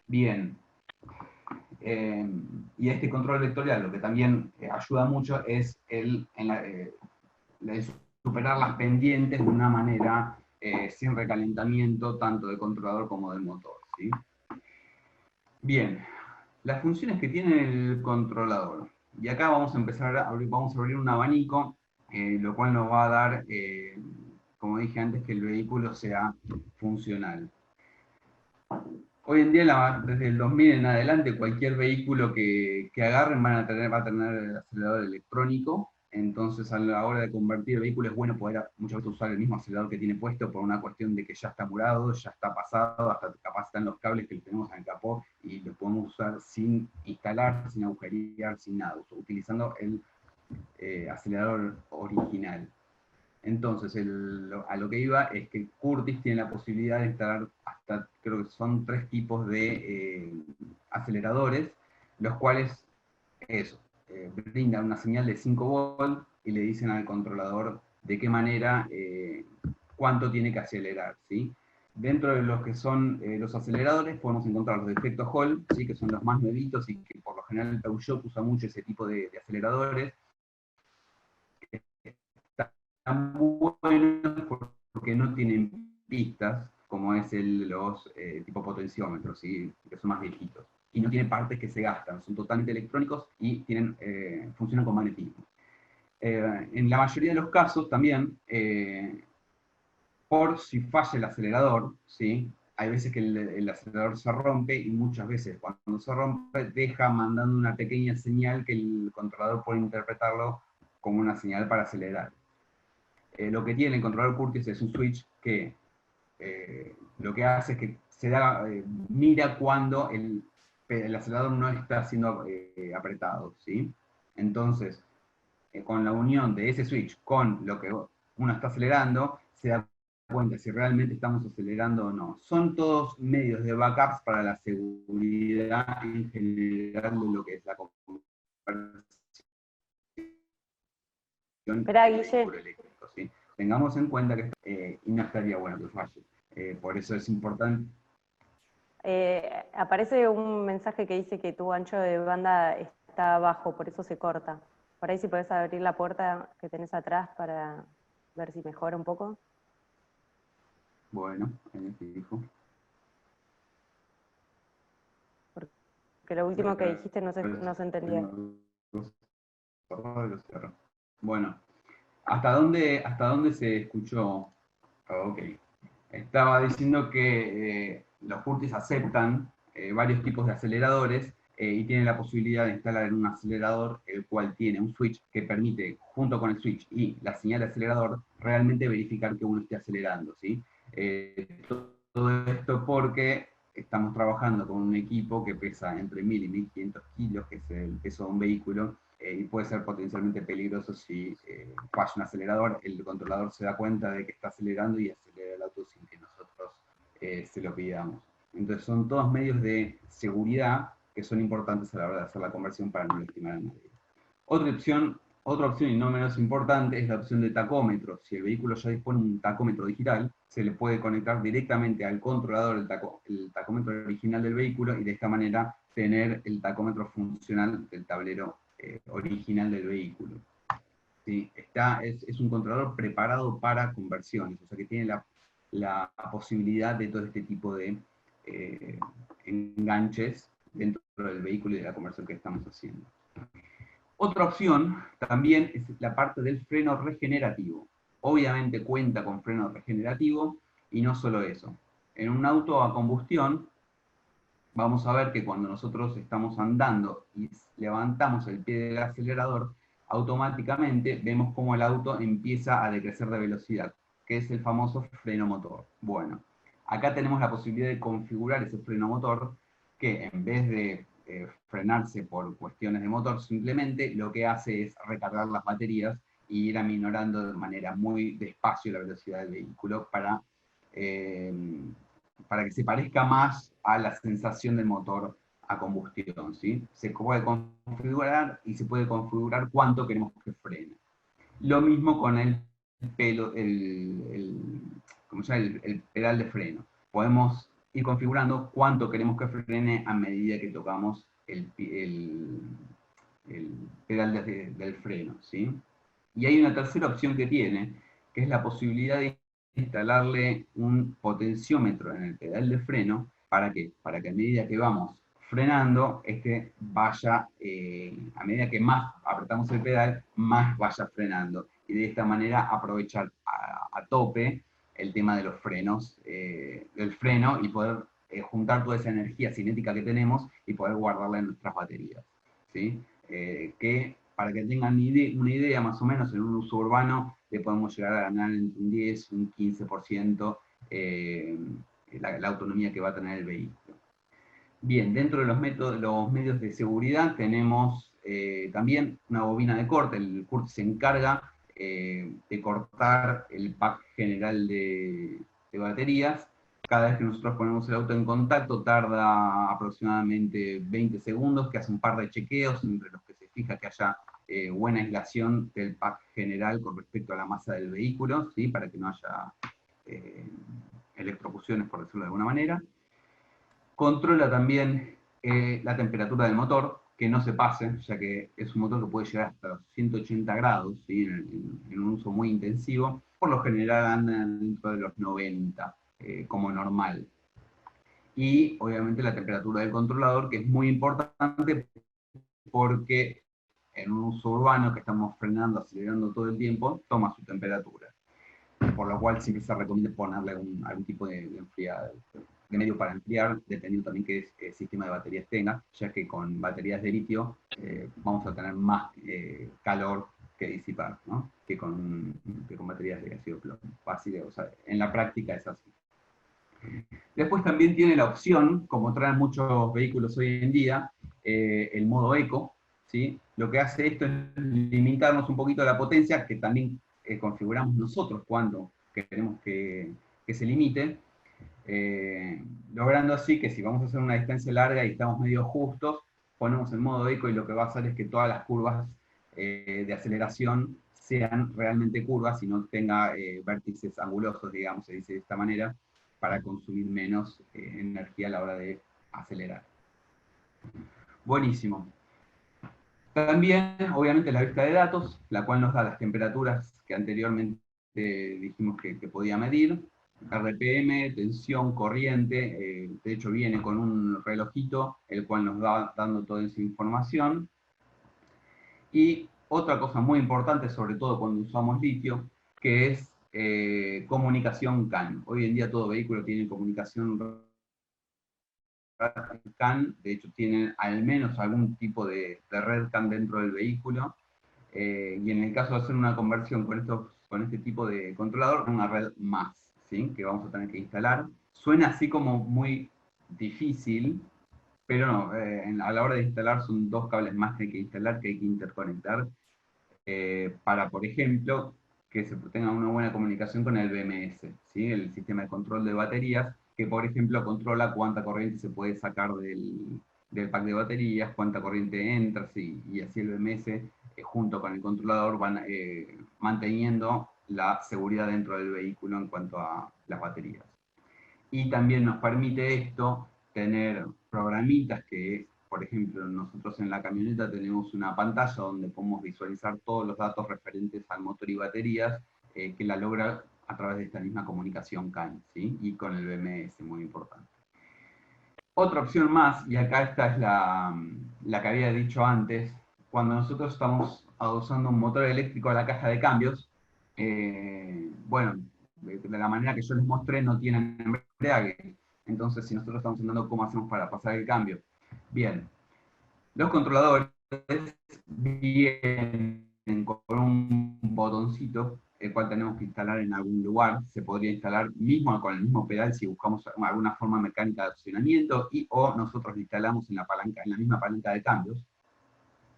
Bien. Y este control vectorial lo que también ayuda mucho es superar las pendientes de una manera sin recalentamiento tanto del controlador como del motor, ¿sí? Bien, las funciones que tiene el controlador. Y acá vamos a empezar vamos a abrir un abanico, lo cual nos va a dar, como dije antes, que el vehículo sea funcional. Hoy en día, desde el 2000 en adelante, cualquier vehículo que agarren va a tener el acelerador electrónico. Entonces, a la hora de convertir el vehículo es bueno poder muchas veces usar el mismo acelerador que tiene puesto por una cuestión de que ya está apurado, ya está pasado, hasta capaz están los cables que tenemos en el capó y lo podemos usar sin instalar, sin agujerear, sin nada, utilizando el acelerador original. Entonces, a lo que iba es que Curtis tiene la posibilidad de instalar hasta, creo que son 3 tipos de aceleradores, los cuales, eso, brindan una señal de 5 volts y le dicen al controlador de qué manera, cuánto tiene que acelerar, ¿sí? Dentro de los que son los aceleradores podemos encontrar los de efecto Hall, ¿sí? Que son los más nuevitos y que por lo general el Peugeot usa mucho ese tipo de aceleradores. Están buenos porque no tienen pistas, como es los tipo potenciómetros, ¿sí? Que son más viejitos. Y no tienen partes que se gastan, son totalmente electrónicos y funcionan con magnetismo. En la mayoría de los casos también, por si falla el acelerador, ¿sí? Hay veces que el acelerador se rompe y muchas veces cuando se rompe deja mandando una pequeña señal que el controlador puede interpretarlo como una señal para acelerar. Lo que tiene el controlador Curtis es un switch que lo que hace es que mira cuando el acelerador no está siendo apretado, ¿sí? Entonces, con la unión de ese switch con lo que uno está acelerando, se da cuenta si realmente estamos acelerando o no. Son todos medios de backups para la seguridad en general de lo que es la conversión Espera, del Guille, vehículo eléctrico, ¿sí? Tengamos en cuenta que y no estaría bueno que falle. Por eso es importante. aparece un mensaje que dice que tu ancho de banda está bajo, por eso se corta. Por ahí si podés abrir la puerta que tenés atrás para ver si mejora un poco. Bueno, ahí fijo. Porque lo último que dijiste no se entendía. Bueno, hasta dónde se escuchó? Ok. Estaba diciendo que los Curtis aceptan varios tipos de aceleradores y tienen la posibilidad de instalar en un acelerador el cual tiene un switch que permite, junto con el switch y la señal de acelerador, realmente verificar que uno esté acelerando, ¿sí? Todo esto porque estamos trabajando con un equipo que pesa entre 1000 y 1500 kilos, que es el peso de un vehículo, y puede ser potencialmente peligroso si falla un acelerador, el controlador se da cuenta de que está acelerando y acelera el auto sin que nosotros se lo pidamos. Entonces son todos medios de seguridad que son importantes a la hora de hacer la conversión para no lastimar a nadie. Otra opción y no menos importante es la opción de tacómetro. Si el vehículo ya dispone de un tacómetro digital, se le puede conectar directamente al controlador el tacómetro original del vehículo y de esta manera tener el tacómetro funcional del tablero original del vehículo. ¿Sí? Es un controlador preparado para conversiones, o sea que tiene la posibilidad de todo este tipo de enganches dentro del vehículo y de la conversión que estamos haciendo. Otra opción también es la parte del freno regenerativo. Obviamente cuenta con freno regenerativo y no solo eso. En un auto a combustión, vamos a ver que cuando nosotros estamos andando y levantamos el pie del acelerador, automáticamente vemos cómo el auto empieza a decrecer de velocidad, que es el famoso freno motor. Bueno, acá tenemos la posibilidad de configurar ese freno motor que en vez de frenarse por cuestiones de motor, simplemente lo que hace es recargar las baterías y ir aminorando de manera muy despacio la velocidad del vehículo eh, para que se parezca más a la sensación del motor a combustión, ¿sí? Se puede configurar y se puede configurar cuánto queremos que frene. Lo mismo con ¿cómo se llama? El pedal de freno. Podemos ir configurando cuánto queremos que frene a medida que tocamos el pedal del freno, ¿sí? Y hay una tercera opción que tiene, que es la posibilidad de instalarle un potenciómetro en el pedal de freno. ¿Para qué? Para que a medida que vamos frenando, este vaya, a medida que más apretamos el pedal, más vaya frenando. Y de esta manera aprovechar a tope el tema de los frenos, del freno y poder juntar toda esa energía cinética que tenemos y poder guardarla en nuestras baterías, ¿sí? Que para que tengan una idea más o menos, en un uso urbano le podemos llegar a ganar entre un 10 y un 15% la autonomía que va a tener el vehículo. Bien, dentro de los medios de seguridad tenemos también una bobina de corte. El Curtis se encarga de cortar el pack general de baterías. Cada vez que nosotros ponemos el auto en contacto tarda aproximadamente 20 segundos, que hace un par de chequeos entre los que se fija que haya buena aislación del pack general con respecto a la masa del vehículo, ¿sí? Para que no haya electrocuciones, por decirlo de alguna manera. Controla también la temperatura del motor, que no se pase, ya que es un motor que puede llegar hasta los 180 grados, ¿sí? en un uso muy intensivo. Por lo general andan dentro de los 90 como normal. Y obviamente la temperatura del controlador, que es muy importante porque en un uso urbano que estamos frenando, acelerando todo el tiempo, toma su temperatura. Por lo cual siempre se recomienda ponerle algún tipo de enfriado, de medio para enfriar, dependiendo también qué sistema de baterías tenga, ya que con baterías de litio vamos a tener más calor que disipar, ¿no? que con baterías de ácido plomo. Así de, o sea, en la práctica es así. Después también tiene la opción, como traen muchos vehículos hoy en día, el modo eco, ¿sí? Lo que hace esto es limitarnos un poquito la potencia, que también configuramos nosotros cuando queremos que se limite, logrando así que si vamos a hacer una distancia larga y estamos medio justos, ponemos el modo eco y lo que va a hacer es que todas las curvas de aceleración sean realmente curvas y no tenga vértices angulosos, digamos, se dice de esta manera, para consumir menos energía a la hora de acelerar. Buenísimo. También, obviamente, la vista de datos, la cual nos da las temperaturas que anteriormente dijimos que podía medir, RPM, tensión, corriente, de hecho viene con un relojito, el cual nos va dando toda esa información. Y otra cosa muy importante, sobre todo cuando usamos litio, que es comunicación CAN. Hoy en día todo vehículo tiene comunicación CAN, de hecho tienen al menos algún tipo de red CAN dentro del vehículo, y en el caso de hacer una conversión con este tipo de controlador, una red más, ¿sí? Que vamos a tener que instalar. Suena así como muy difícil, pero no, a la hora de instalar son dos cables más que hay que instalar, que hay que interconectar, para, por ejemplo, que se tenga una buena comunicación con el BMS, ¿sí? El sistema de control de baterías, que por ejemplo controla cuánta corriente se puede sacar del pack de baterías, cuánta corriente entra, ¿sí? Y así el BMS, junto con el controlador, van manteniendo la seguridad dentro del vehículo en cuanto a las baterías. Y también nos permite esto tener programitas que, por ejemplo, nosotros en la camioneta tenemos una pantalla donde podemos visualizar todos los datos referentes al motor y baterías, que la logra a través de esta misma comunicación CAN, ¿sí? Y con el BMS, muy importante. Otra opción más, y acá esta es la que había dicho antes, cuando nosotros estamos usando un motor eléctrico a la caja de cambios, bueno, de la manera que yo les mostré no tienen embrague. Entonces, si nosotros estamos andando, ¿cómo hacemos para pasar el cambio? Bien, los controladores vienen con un botoncito, el cual tenemos que instalar en algún lugar. Se podría instalar mismo con el mismo pedal si buscamos alguna forma mecánica de accionamiento, o nosotros lo instalamos en la misma palanca de cambios.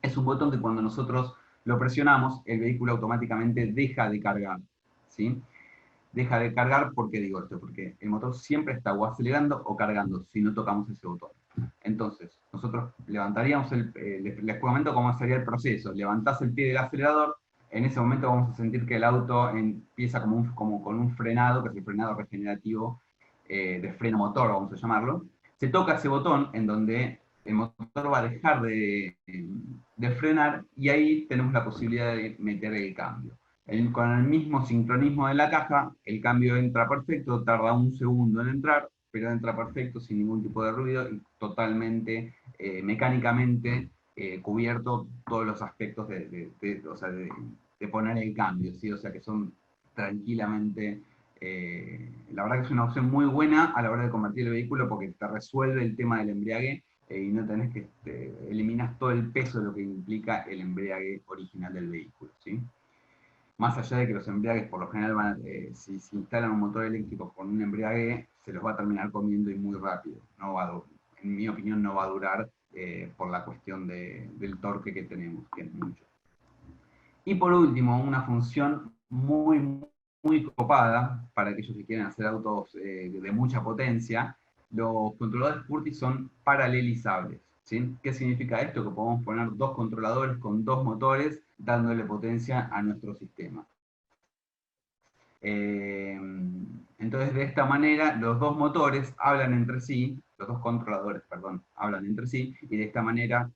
Es un botón que cuando nosotros lo presionamos, el vehículo automáticamente deja de cargar, ¿sí? Deja de cargar. ¿Por qué digo esto? Porque el motor siempre está o acelerando o cargando si no tocamos ese botón. Entonces, nosotros levantaríamos les comento cómo sería el proceso. Levantás el pie del acelerador, en ese momento vamos a sentir que el auto empieza como con un frenado, que es el frenado regenerativo, de freno motor, vamos a llamarlo. Se toca ese botón en donde el motor va a dejar de frenar, y ahí tenemos la posibilidad de meter el cambio. Con el mismo sincronismo de la caja, el cambio entra perfecto, tarda un segundo en entrar, pero entra perfecto, sin ningún tipo de ruido y totalmente mecánicamente cubierto todos los aspectos o sea, de poner el cambio, ¿sí? O sea que son tranquilamente, la verdad que es una opción muy buena a la hora de convertir el vehículo, porque te resuelve el tema del embriague, y no tenés que, eliminas todo el peso de lo que implica el embriague original del vehículo, ¿sí? Más allá de que los embriagues por lo general si se instalan un motor eléctrico con un embriague, se los va a terminar comiendo y muy rápido. En mi opinión no va a durar, por la cuestión del torque que tenemos, que es mucho. Y por último, una función muy copada para aquellos que quieren hacer autos de mucha potencia: los controladores Curtis son paralelizables, ¿sí? ¿Qué significa esto? Que podemos poner dos controladores con dos motores dándole potencia a nuestro sistema. Entonces, de esta manera, los dos motores hablan entre sí, los dos controladores, perdón, hablan entre sí, y de esta manera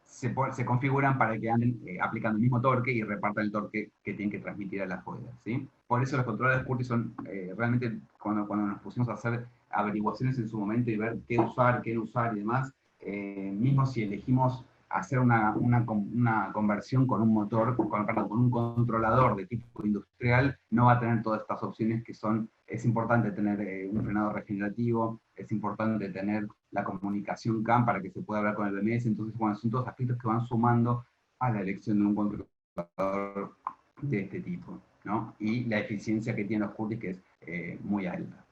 se configuran para que anden aplicando el mismo torque y repartan el torque que tienen que transmitir a las ruedas, ¿sí? Por eso los controladores Curtis son realmente, cuando nos pusimos a hacer averiguaciones en su momento y ver qué usar, qué no usar y demás, mismo si elegimos hacer una conversión con un motor, con un controlador de tipo industrial, no va a tener todas estas opciones que son: es importante tener un frenado regenerativo, es importante tener la comunicación CAN para que se pueda hablar con el BMS. Entonces, bueno, son todos aspectos que van sumando a la elección de un controlador de este tipo, ¿no? Y la eficiencia que tienen los Curtis, que es muy alta.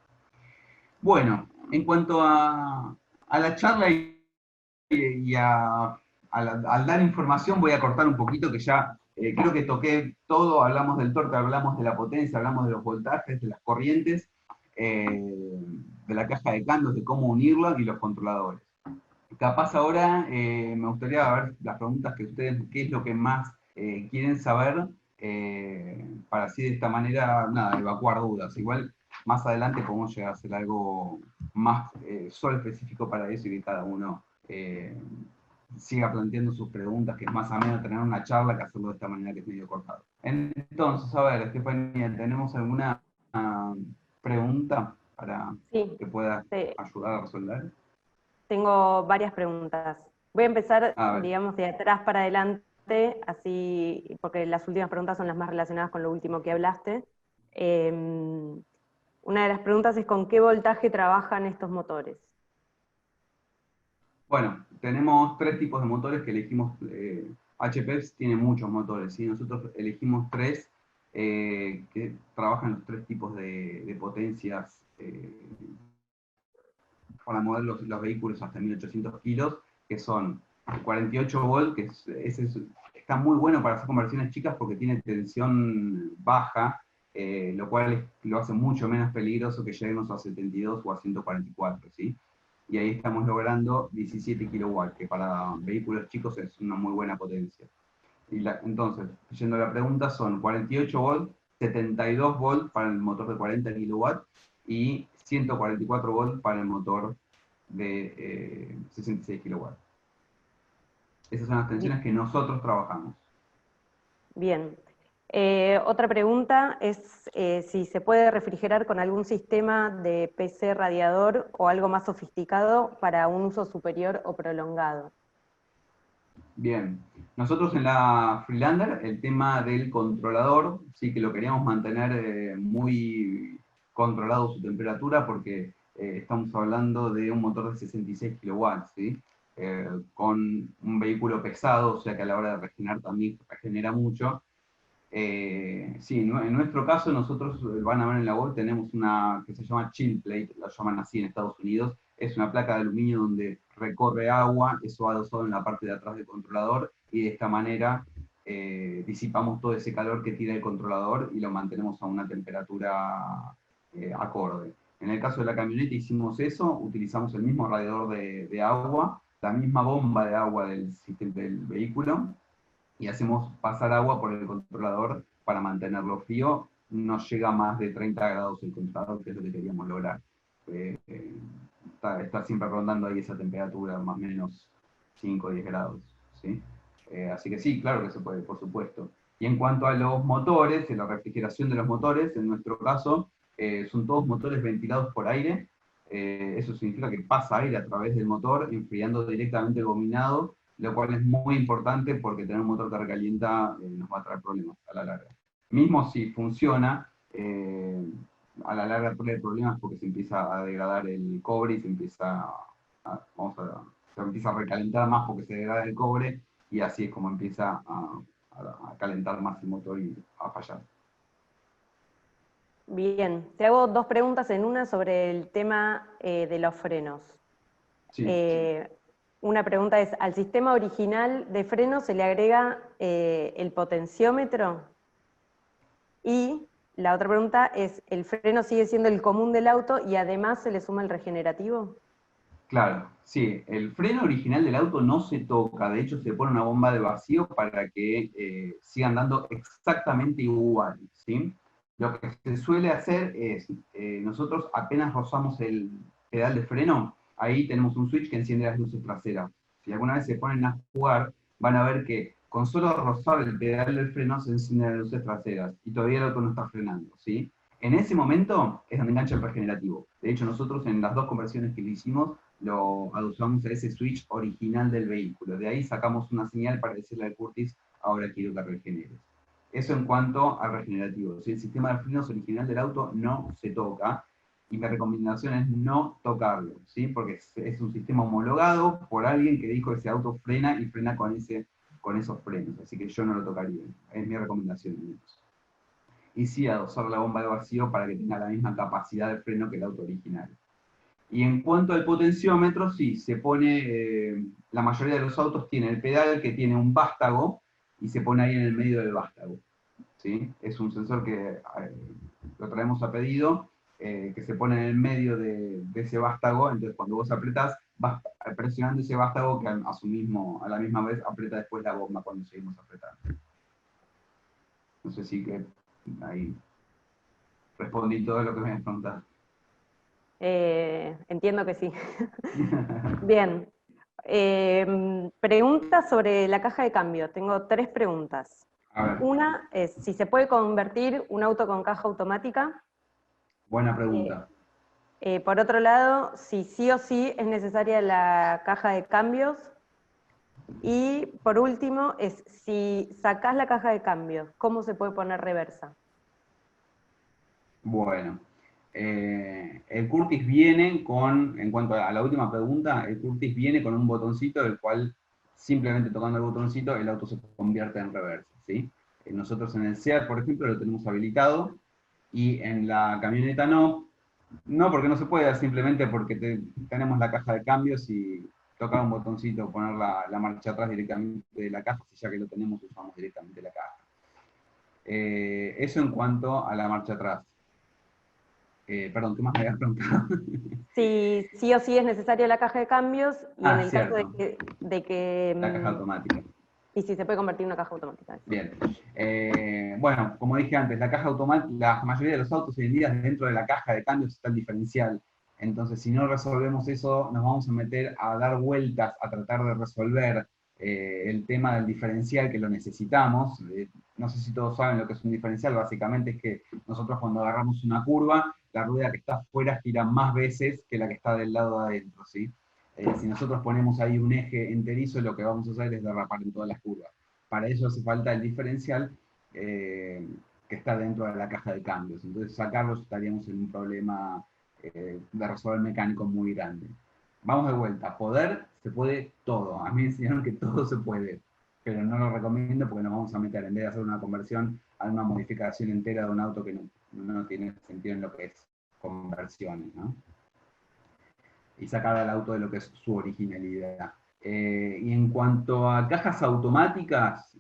Bueno, en cuanto a la charla y al dar información, voy a cortar un poquito, que ya creo que toqué todo. Hablamos del torque, hablamos de la potencia, hablamos de los voltajes, de las corrientes, de la caja de cambios, de cómo unirla y los controladores. Capaz ahora me gustaría ver las preguntas que ustedes, qué es lo que más quieren saber, para así de esta manera, nada, evacuar dudas. Igual más adelante podemos llegar a hacer algo más solo específico para eso, y que cada uno siga planteando sus preguntas, que es más ameno tener una charla que hacerlo de esta manera, que es medio cortado. Entonces, a ver, Estefanía, ¿tenemos alguna pregunta para Sí, que pueda te- ayudar a resolver? tengo varias preguntas. Voy a empezar, A ver. digamos, de atrás para adelante, así, porque las últimas preguntas son las más relacionadas con lo último que hablaste. Una de las preguntas es ¿con qué voltaje trabajan estos motores? Bueno, tenemos tres tipos de motores que elegimos. HPEPS tiene muchos motores, ¿sí? Nosotros elegimos tres que trabajan los tres tipos de potencias para mover los vehículos hasta 1800 kilos, que son 48 volt, que está muy bueno para hacer conversiones chicas porque tiene tensión baja, lo cual lo hace mucho menos peligroso que lleguemos a 72 o a 144, ¿sí? Y ahí estamos logrando 17 kilowatts, que para vehículos chicos es una muy buena potencia. Entonces, yendo a la pregunta, son 48 volts, 72 volts para el motor de 40 kilowatts y 144 volts para el motor de 66 kilowatts. Esas son las tensiones que nosotros trabajamos. Bien. Otra pregunta es si se puede refrigerar con algún sistema de PC radiador o algo más sofisticado para un uso superior o prolongado. Bien, nosotros en la Freelander el tema del controlador, sí que lo queríamos mantener muy controlado su temperatura porque estamos hablando de un motor de 66 kilowatts, ¿sí? Con un vehículo pesado, o sea que a la hora de regenerar también regenera mucho. Sí, en nuestro caso nosotros van a ver en la web, tenemos una que se llama chill plate, la llaman así en Estados Unidos, es una placa de aluminio donde recorre agua, eso va adosado en la parte de atrás del controlador y de esta manera disipamos todo ese calor que tira el controlador y lo mantenemos a una temperatura acorde. En el caso de la camioneta hicimos eso, utilizamos el mismo radiador de agua, la misma bomba de agua del sistema del vehículo, y hacemos pasar agua por el controlador para mantenerlo frío. No llega a más de 30 grados el controlador, que es lo que queríamos lograr. Está siempre rondando ahí esa temperatura, más o menos 5 o 10 grados. ¿Sí? Así que sí, claro que se puede, por supuesto. Y en cuanto a los motores, la refrigeración de los motores, en nuestro caso, son todos motores ventilados por aire. Eso significa que pasa aire a través del motor, enfriando directamente el bobinado, lo cual es muy importante porque tener un motor que recalienta nos va a traer problemas a la larga. Mismo si funciona, a la larga trae problemas porque se empieza a degradar el cobre y se empieza se empieza a recalentar más porque se degrada el cobre y así es como empieza a calentar más el motor y a fallar. Bien, te hago dos preguntas en una sobre el tema de los frenos. Sí. Una pregunta es, ¿al sistema original de frenos se le agrega el potenciómetro? Y la otra pregunta es, ¿el freno sigue siendo el común del auto y además se le suma el regenerativo? Claro, sí, el freno original del auto no se toca, de hecho se pone una bomba de vacío para que siga andando exactamente igual, ¿sí? Lo que se suele hacer es, nosotros apenas rozamos el pedal de freno, ahí tenemos un switch que enciende las luces traseras. Si alguna vez se ponen a jugar, van a ver que con solo rozar el pedal del freno se encienden las luces traseras y todavía el auto no está frenando, ¿sí? En ese momento es donde engancha el regenerativo. De hecho, nosotros en las dos conversiones que le hicimos, lo adosamos a ese switch original del vehículo. De ahí sacamos una señal para decirle al Curtis, ahora quiero que regenere. Eso en cuanto al regenerativo. Si el sistema de frenos original del auto no se toca, y mi recomendación es no tocarlo, ¿sí? Porque es un sistema homologado por alguien que dijo que ese auto frena y frena con esos frenos. Así que yo no lo tocaría. Es mi recomendación. Y sí, adosar la bomba de vacío para que tenga la misma capacidad de freno que el auto original. Y en cuanto al potenciómetro, sí, se pone, la mayoría de los autos tiene el pedal que tiene un vástago y se pone ahí en el medio del vástago. ¿Sí? Es un sensor que lo traemos a pedido, que se pone en el medio de ese vástago, entonces cuando vos apretás, vas presionando ese vástago que a la misma vez aprieta después la bomba cuando seguimos apretando. No sé si que ahí respondí todo lo que me habías preguntado. Entiendo que sí. Bien. Pregunta sobre la caja de cambio. Tengo tres preguntas. A ver, Una es si se puede convertir un auto con caja automática. buena Eh, pregunta. por otro lado, si sí o sí es necesaria la caja de cambios. Y por último, es si sacás la caja de cambios, ¿cómo se puede poner reversa? Bueno, el Curtis viene con, en cuanto a la última pregunta, el Curtis viene con un botoncito del cual simplemente tocando el botoncito el auto se convierte en reversa, ¿sí? Nosotros en el SEAT, por ejemplo, lo tenemos habilitado y en la camioneta no. No, porque no se puede, simplemente porque tenemos la caja de cambios y tocar un botoncito, poner la marcha atrás directamente de la caja, si ya que lo tenemos usamos directamente la caja. Eso en cuanto a la marcha atrás. Perdón, ¿qué más me habías preguntado? Si sí o sí es necesaria la caja de cambios y en Ah, el caso cierto, de que la caja automática. y si se puede convertir en una caja automática. Eso. Bien. Bueno, como dije antes, la caja automática, la mayoría de los autos hoy en día dentro de la caja de cambios está el diferencial. Entonces, si no resolvemos eso, nos vamos a meter a dar vueltas, a tratar de resolver el tema del diferencial que lo necesitamos. No sé si todos saben lo que es un diferencial, básicamente es que nosotros cuando agarramos una curva, la rueda que está afuera gira más veces que la que está del lado de adentro, ¿sí? Si nosotros ponemos ahí un eje enterizo, lo que vamos a hacer es derrapar en todas las curvas. Para eso hace falta el diferencial que está dentro de la caja de cambios. Entonces sacarlo estaríamos en un problema de resolver mecánico muy grande. Vamos de vuelta. Poder, se puede todo. A mí me enseñaron que todo se puede, pero no lo recomiendo porque nos vamos a meter, en vez de hacer una conversión, a una modificación entera de un auto que no tiene sentido en lo que es conversiones, ¿no? Y sacar al auto de lo que es su originalidad. Y en cuanto a cajas automáticas,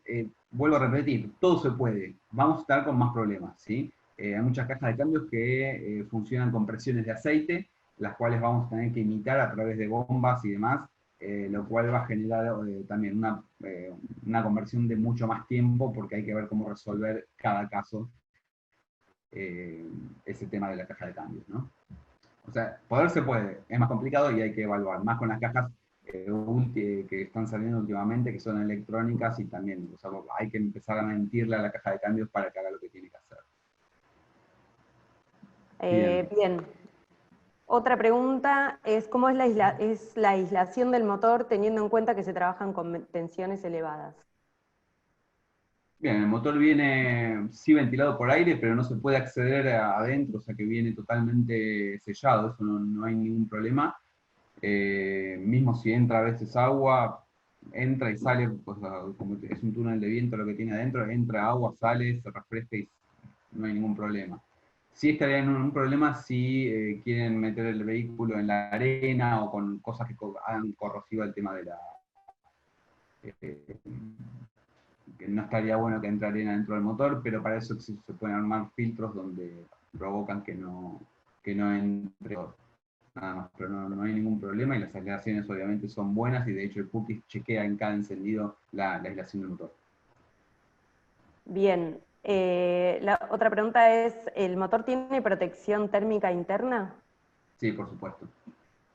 vuelvo a repetir, todo se puede. Vamos a estar con más problemas, ¿sí? Hay muchas cajas de cambios que funcionan con presiones de aceite, las cuales vamos a tener que imitar a través de bombas y demás, lo cual va a generar también una conversión de mucho más tiempo, porque hay que ver cómo resolver cada caso ese tema de la caja de cambios, ¿no? O sea, poder se puede, es más complicado y hay que evaluar, más con las cajas que están saliendo últimamente, que son electrónicas y también, o sea, hay que empezar a mentirle a la caja de cambios para que haga lo que tiene que hacer. Bien. Bien. Otra pregunta es, ¿cómo es la aislación del motor teniendo en cuenta que se trabajan con tensiones elevadas? Bien, el motor viene sí ventilado por aire, pero no se puede acceder adentro, o sea que viene totalmente sellado, eso no hay ningún problema. Mismo si entra a veces agua, entra y sale, pues, como es un túnel de viento lo que tiene adentro, entra agua, sale, se refresca y no hay ningún problema. Sí estaría en un problema si quieren meter el vehículo en la arena o con cosas que hagan corrosiva el tema de la... Eh, que no estaría bueno que entre arena dentro del motor, pero para eso se pueden armar filtros donde provocan que no entre nada más, pero no hay ningún problema y las aislaciones obviamente son buenas y de hecho el Curtis chequea en cada encendido la aislación del motor. Bien. La otra pregunta es, ¿el motor tiene protección térmica interna? Sí, por supuesto,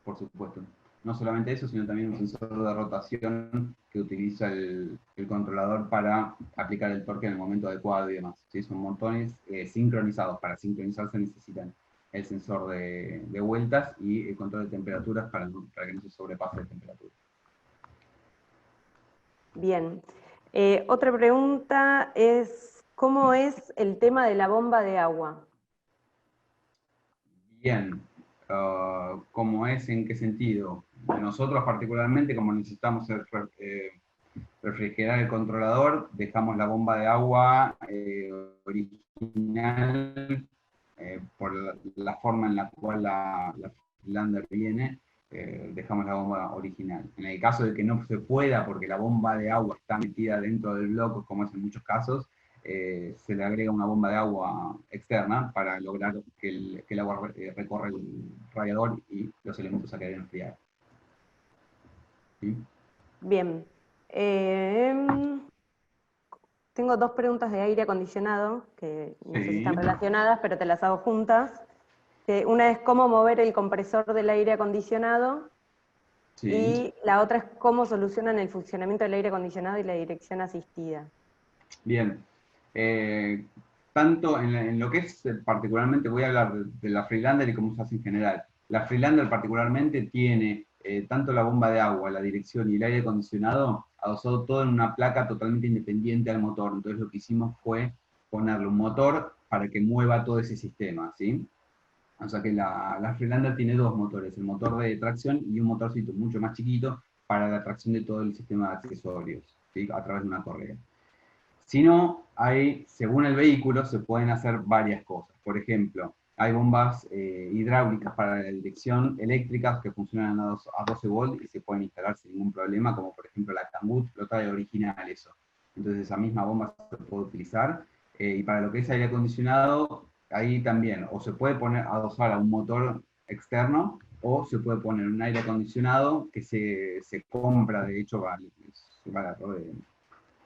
por supuesto. No solamente eso, sino también un sensor de rotación que utiliza el controlador para aplicar el torque en el momento adecuado y demás. ¿Sí? Son montones sincronizados. Para sincronizarse necesitan el sensor de vueltas y el control de temperaturas para que no se sobrepase la temperatura. Bien. Otra pregunta es, ¿cómo es el tema de la bomba de agua? Bien, ¿cómo es? ¿En qué sentido? Nosotros particularmente, como necesitamos refrigerar el controlador, dejamos la bomba de agua original por la forma en la cual la Freelander viene, dejamos la bomba original. En el caso de que no se pueda, porque la bomba de agua está metida dentro del bloque, como es en muchos casos, se le agrega una bomba de agua externa para lograr que el agua recorra el radiador y los elementos se queden enfriados. ¿Sí? Bien. Tengo dos preguntas de aire acondicionado, que no sé si están Sí. relacionadas, pero te las hago juntas. Una es cómo mover el compresor del aire acondicionado Sí. y la otra es cómo solucionan el funcionamiento del aire acondicionado y la dirección asistida. Bien. Tanto en lo que es particularmente, voy a hablar de la Freelander y cómo se hace en general. La Freelander particularmente tiene tanto la bomba de agua, la dirección y el aire acondicionado adosado todo en una placa totalmente independiente al motor. Entonces lo que hicimos fue ponerle un motor para que mueva todo ese sistema, ¿sí? O sea que la Freelander tiene dos motores, el motor de tracción y un motorcito mucho más chiquito para la tracción de todo el sistema de accesorios, ¿sí? A través de una correa. Si no, según el vehículo, se pueden hacer varias cosas. Por ejemplo, hay bombas hidráulicas para la dirección eléctricas que funcionan a 12 volts y se pueden instalar sin ningún problema, como por ejemplo la Kangoo lo trae original eso. Entonces esa misma bomba se puede utilizar. Y para lo que es aire acondicionado, ahí también, o se puede poner adosar a un motor externo, o se puede poner un aire acondicionado que se compra, de hecho, vale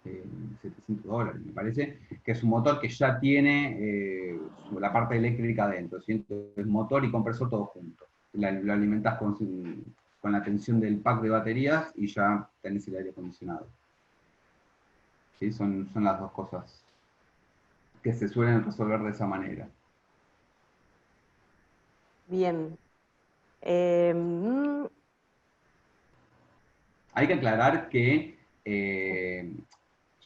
$700, me parece, que es un motor que ya tiene la parte eléctrica dentro, ¿sí? Entonces, motor y compresor todo junto. Lo alimentas con la tensión del pack de baterías y ya tenés el aire acondicionado. ¿Sí? Son las dos cosas que se suelen resolver de esa manera. Bien. Hay que aclarar que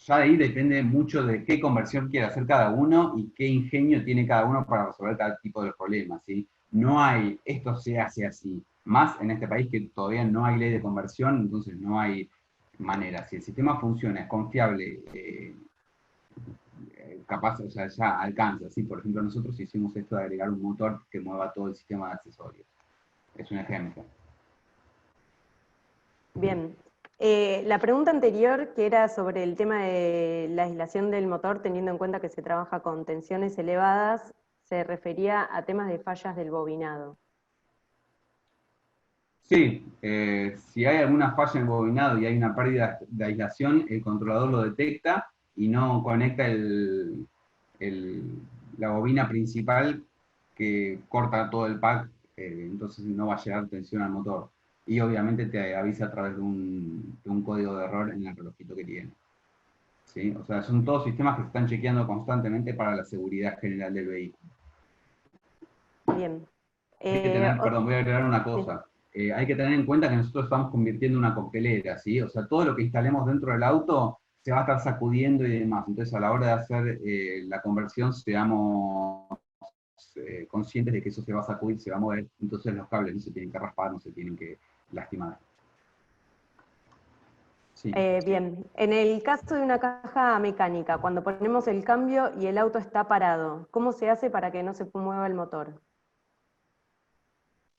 ya de ahí depende mucho de qué conversión quiere hacer cada uno y qué ingenio tiene cada uno para resolver cada tipo de problemas, ¿sí? No hay, esto se hace así, más en este país que todavía no hay ley de conversión, entonces no hay manera. Si el sistema funciona, es confiable, capaz, o sea, ya alcanza, ¿sí? Por ejemplo, nosotros hicimos esto de agregar un motor que mueva todo el sistema de accesorios. Es un ejemplo. Bien. La pregunta anterior, que era sobre el tema de la aislación del motor, teniendo en cuenta que se trabaja con tensiones elevadas, se refería a temas de fallas del bobinado. Sí, si hay alguna falla en el bobinado y hay una pérdida de aislación, el controlador lo detecta y no conecta la bobina principal que corta todo el pack, entonces no va a llegar tensión al motor. Y obviamente te avisa a través de un código de error en el relojito que tiene. ¿Sí? O sea, son todos sistemas que se están chequeando constantemente para la seguridad general del vehículo. Bien. Hay que tener, perdón, voy a agregar una Sí. cosa. Hay que tener en cuenta que nosotros estamos convirtiendo una coctelera, ¿sí? O sea, todo lo que instalemos dentro del auto se va a estar sacudiendo y demás. Entonces, a la hora de hacer la conversión, seamos conscientes de que eso se va a sacudir, se va a mover. Entonces, los cables no se tienen que raspar, no se tienen que lastimar. Sí. Bien, en el caso de una caja mecánica, cuando ponemos el cambio y el auto está parado, ¿cómo se hace para que no se mueva el motor?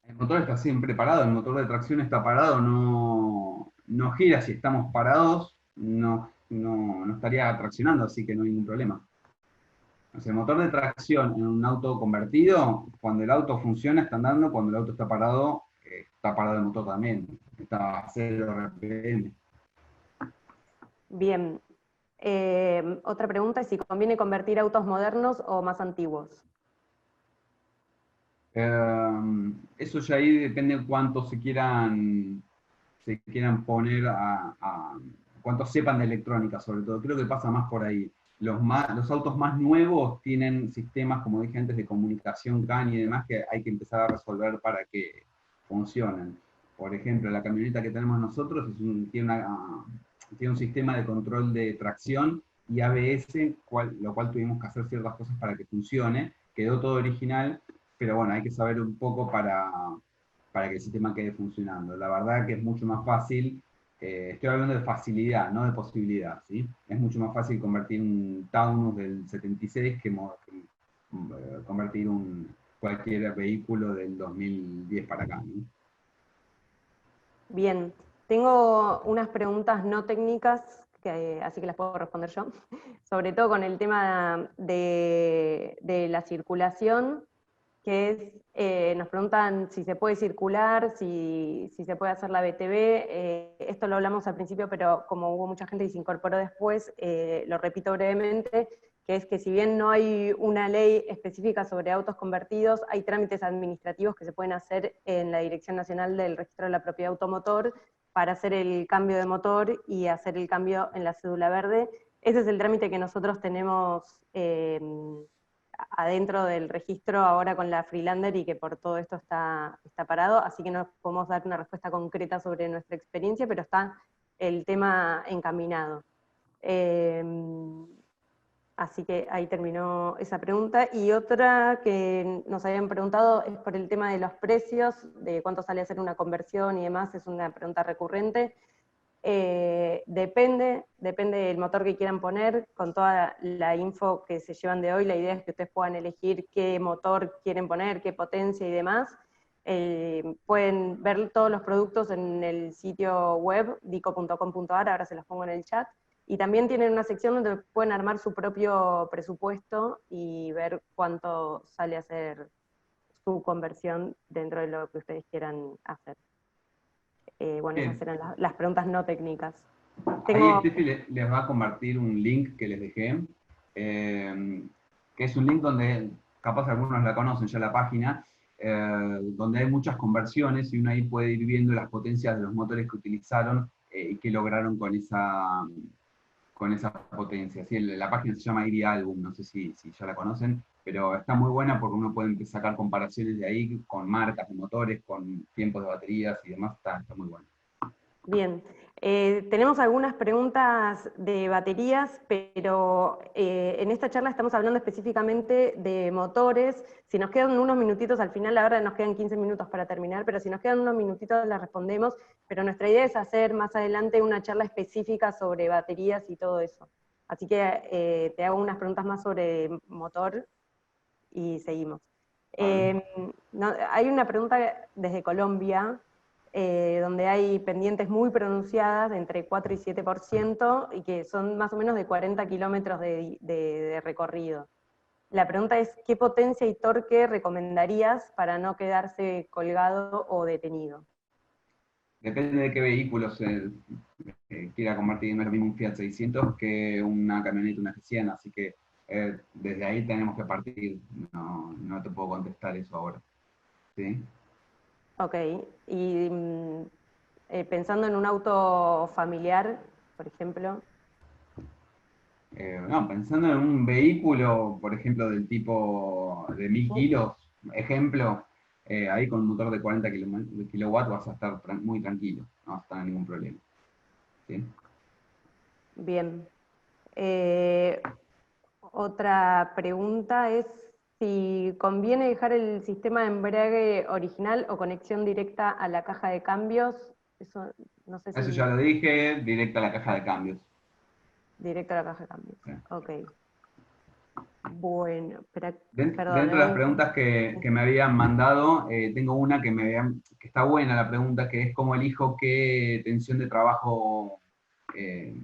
El motor está siempre parado, el motor de tracción está parado, no gira si estamos parados, no estaría traccionando, así que no hay ningún problema. O sea, el motor de tracción en un auto convertido, cuando el auto funciona, está andando, cuando el auto está parado el motor también, está a 0 RPM. Bien, otra pregunta es si conviene convertir autos modernos o más antiguos. Eso ya ahí depende cuánto se quieran poner cuánto sepan de electrónica, sobre todo. Creo que pasa más por ahí. Los autos más nuevos tienen sistemas, como dije antes, de comunicación CAN y demás que hay que empezar a resolver para que funcionen. Por ejemplo, la camioneta que tenemos nosotros tiene un sistema de control de tracción y ABS, lo cual tuvimos que hacer ciertas cosas para que funcione. Quedó todo original, pero bueno, hay que saber un poco para que el sistema quede funcionando. La verdad que es mucho más fácil, estoy hablando de facilidad, no de posibilidad, ¿sí? Es mucho más fácil convertir un Taunus del 76 que convertir cualquier vehículo del 2010 para acá, ¿no? Bien, tengo unas preguntas no técnicas, así que las puedo responder yo, sobre todo con el tema de la circulación, que es, nos preguntan si se puede circular, si se puede hacer la BTV, esto lo hablamos al principio, pero como hubo mucha gente que se incorporó después, lo repito brevemente, que es que si bien no hay una ley específica sobre autos convertidos, hay trámites administrativos que se pueden hacer en la Dirección Nacional del Registro de la Propiedad Automotor para hacer el cambio de motor y hacer el cambio en la cédula verde. Ese es el trámite que nosotros tenemos adentro del registro ahora con la Freelander y que por todo esto está parado, así que no podemos dar una respuesta concreta sobre nuestra experiencia, pero está el tema encaminado. Así que ahí terminó esa pregunta. Y otra que nos habían preguntado es por el tema de los precios, de cuánto sale hacer una conversión y demás, es una pregunta recurrente. Depende del motor que quieran poner, con toda la info que se llevan de hoy, la idea es que ustedes puedan elegir qué motor quieren poner, qué potencia y demás. Pueden ver todos los productos en el sitio web, dico.com.ar, ahora se los pongo en el chat, y también tienen una sección donde pueden armar su propio presupuesto y ver cuánto sale hacer su conversión dentro de lo que ustedes quieran hacer. Bueno, esas Bien. eran las preguntas no técnicas. Ahí Tengo, Steffi les va a compartir un link que les dejé, que es un link donde, capaz algunos la conocen ya la página, donde hay muchas conversiones y uno ahí puede ir viendo las potencias de los motores que utilizaron y que lograron con esa potencia. ¿Sí? La página se llama IRI Album, no sé si ya la conocen, pero está muy buena porque uno puede sacar comparaciones de ahí con marcas de motores, con tiempos de baterías y demás, está muy bueno. bien, tenemos algunas preguntas de baterías, pero en esta charla estamos hablando específicamente de motores. Si nos quedan unos minutitos al final, ahora nos quedan 15 minutos para terminar, pero si nos quedan unos minutitos las respondemos, pero nuestra idea es hacer más adelante una charla específica sobre baterías y todo eso. Así que te hago unas preguntas más sobre motor y seguimos. Vale. Hay una pregunta desde Colombia, donde hay pendientes muy pronunciadas, de entre 4 y 7%, y que son más o menos de 40 kilómetros de recorrido. La pregunta es, ¿qué potencia y torque recomendarías para no quedarse colgado o detenido? Depende de qué vehículo se quiera convertir, no es lo mismo un Fiat 600 que una camioneta, una G100, así que desde ahí tenemos que partir, no te puedo contestar eso ahora. ¿Sí? Ok, y pensando en un auto familiar, por ejemplo. No, pensando en un vehículo, por ejemplo, del tipo de 1000 kilos, ejemplo, ahí con un motor de 40 kilowatts vas a estar muy tranquilo, no vas a tener ningún problema. ¿Sí? Bien. Eh, Otra pregunta es si conviene dejar el sistema de embrague original o conexión directa a la caja de cambios. Eso no sé Eso ya si lo dije, directo a la caja de cambios. directo a la caja de cambios. ¿Sí? Ok. Bueno, espera, perdón, Dentro de las preguntas que me habían mandado, tengo una que está buena la pregunta, que es cómo elijo qué tensión de trabajo, eh,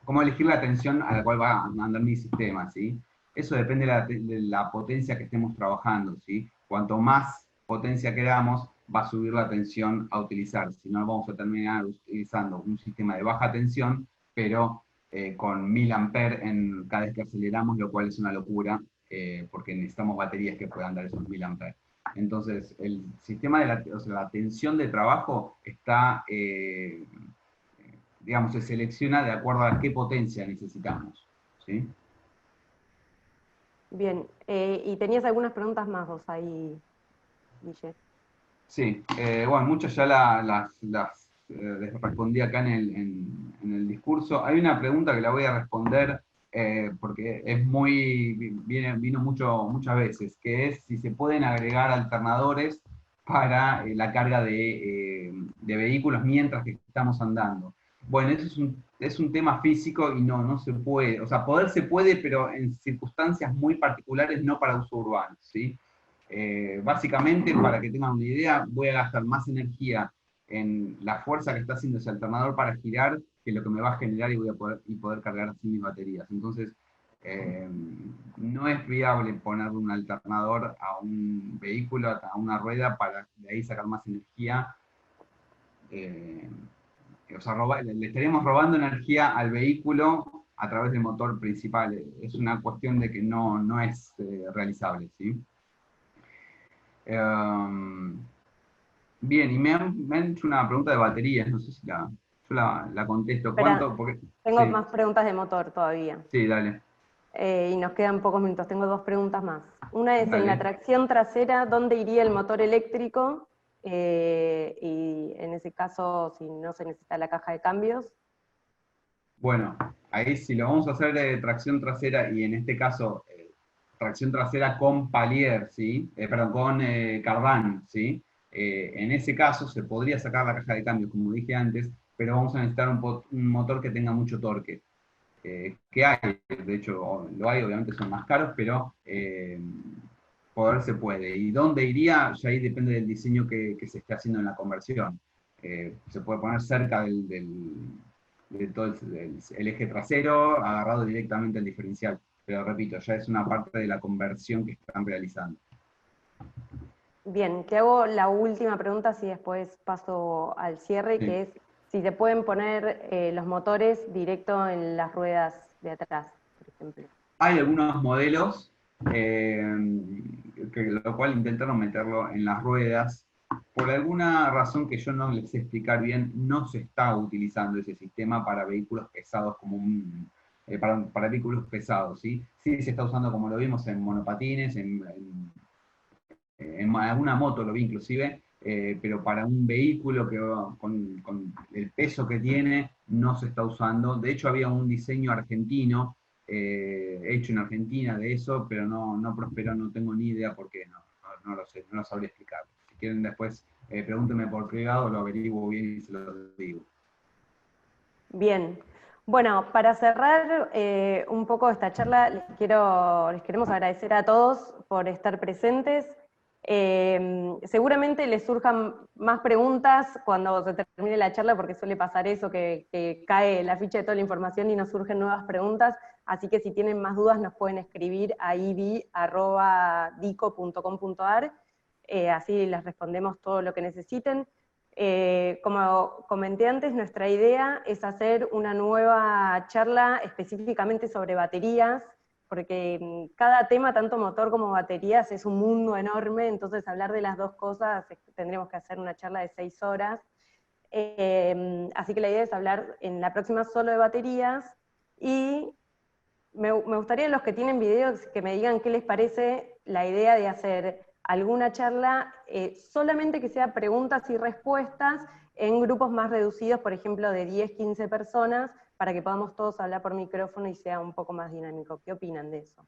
cómo elegir la tensión a la cual va a mandar mi sistema, ¿sí? Eso depende de la potencia que estemos trabajando, ¿sí? Cuanto más potencia queramos, va a subir la tensión a utilizar. Si no, vamos a terminar utilizando un sistema de baja tensión, pero con 1000 amperes en cada vez que aceleramos, lo cual es una locura, porque necesitamos baterías que puedan dar esos 1000 amperes. Entonces, el sistema o sea, la tensión de trabajo está, digamos, se selecciona de acuerdo a qué potencia necesitamos. ¿Sí? bien. Y tenías algunas preguntas más vos ahí, Guille. Sí, bueno, muchas ya les respondí acá en el discurso. Hay una pregunta que la voy a responder porque es vino muchas veces, que es si se pueden agregar alternadores para la carga de vehículos mientras que estamos andando. Bueno, eso es un tema físico y no se puede, o sea, poder se puede, pero en circunstancias muy particulares, no para uso urbano, ¿sí? Básicamente, para que tengan una idea, voy a gastar más energía en la fuerza que está haciendo ese alternador para girar que lo que me va a generar y voy a poder cargar así mis baterías. Entonces, eh, no es viable ponerle un alternador a un vehículo, a una rueda, para de ahí sacar más energía. Eh, o sea, le estaríamos robando energía al vehículo a través del motor principal. Es una cuestión de que no es realizable, ¿sí? Bien, y me han hecho una pregunta de baterías, no sé si yo la contesto. Espera, ¿Cuánto? Porque, tengo sí, más preguntas de motor todavía. sí, dale, Y nos quedan pocos minutos, tengo dos preguntas más. Una es, en la dale. tracción trasera, ¿dónde iría el motor eléctrico? Y en ese caso, si no se necesita la caja de cambios. Bueno, ahí si lo vamos a hacer de tracción trasera y en este caso tracción trasera con palier, ¿sí? Perdón, con cardán, ¿sí? En ese caso se podría sacar la caja de cambios, como dije antes, pero vamos a necesitar un motor que tenga mucho torque. Que hay, de hecho lo hay, obviamente son más caros, pero poder se puede. ¿Y dónde iría? Ya ahí depende del diseño que se esté haciendo en la conversión. Se puede poner cerca de todo el eje trasero, agarrado directamente al diferencial. Pero repito, ya es una parte de la conversión que están realizando. Bien, te hago la última pregunta, si después paso al cierre, Sí. que es si se pueden poner los motores directo en las ruedas de atrás, por ejemplo. Hay algunos modelos, eh, lo cual intentaron meterlo en las ruedas. Por alguna razón que yo no les sé explicar bien, no se está utilizando ese sistema para vehículos pesados como para vehículos pesados, ¿sí? Sí se está usando como lo vimos en monopatines, en alguna moto lo vi inclusive, pero para un vehículo que con el peso que tiene no se está usando. De hecho había un diseño argentino, hecho en Argentina de eso, pero no prosperó, no tengo ni idea por qué, no lo sé, no lo sabría explicar. Si quieren después pregúntenme por privado, lo averiguo bien y se lo digo. Bien. Bueno, para cerrar un poco esta charla, les queremos agradecer a todos por estar presentes. Seguramente les surjan más preguntas cuando se termine la charla, porque suele pasar eso, que cae la ficha de toda la información y nos surgen nuevas preguntas, así que si tienen más dudas nos pueden escribir a ibi@dico.com.ar, así les respondemos todo lo que necesiten. Como comenté antes, nuestra idea es hacer una nueva charla específicamente sobre baterías, porque cada tema, tanto motor como baterías, es un mundo enorme, entonces hablar de las dos cosas tendremos que hacer una charla de 6 horas. Así que la idea es hablar en la próxima solo de baterías, y me gustaría los que tienen videos que me digan qué les parece la idea de hacer alguna charla solamente que sea preguntas y respuestas en grupos más reducidos, por ejemplo de 10, 15 personas, para que podamos todos hablar por micrófono y sea un poco más dinámico. ¿Qué opinan de eso?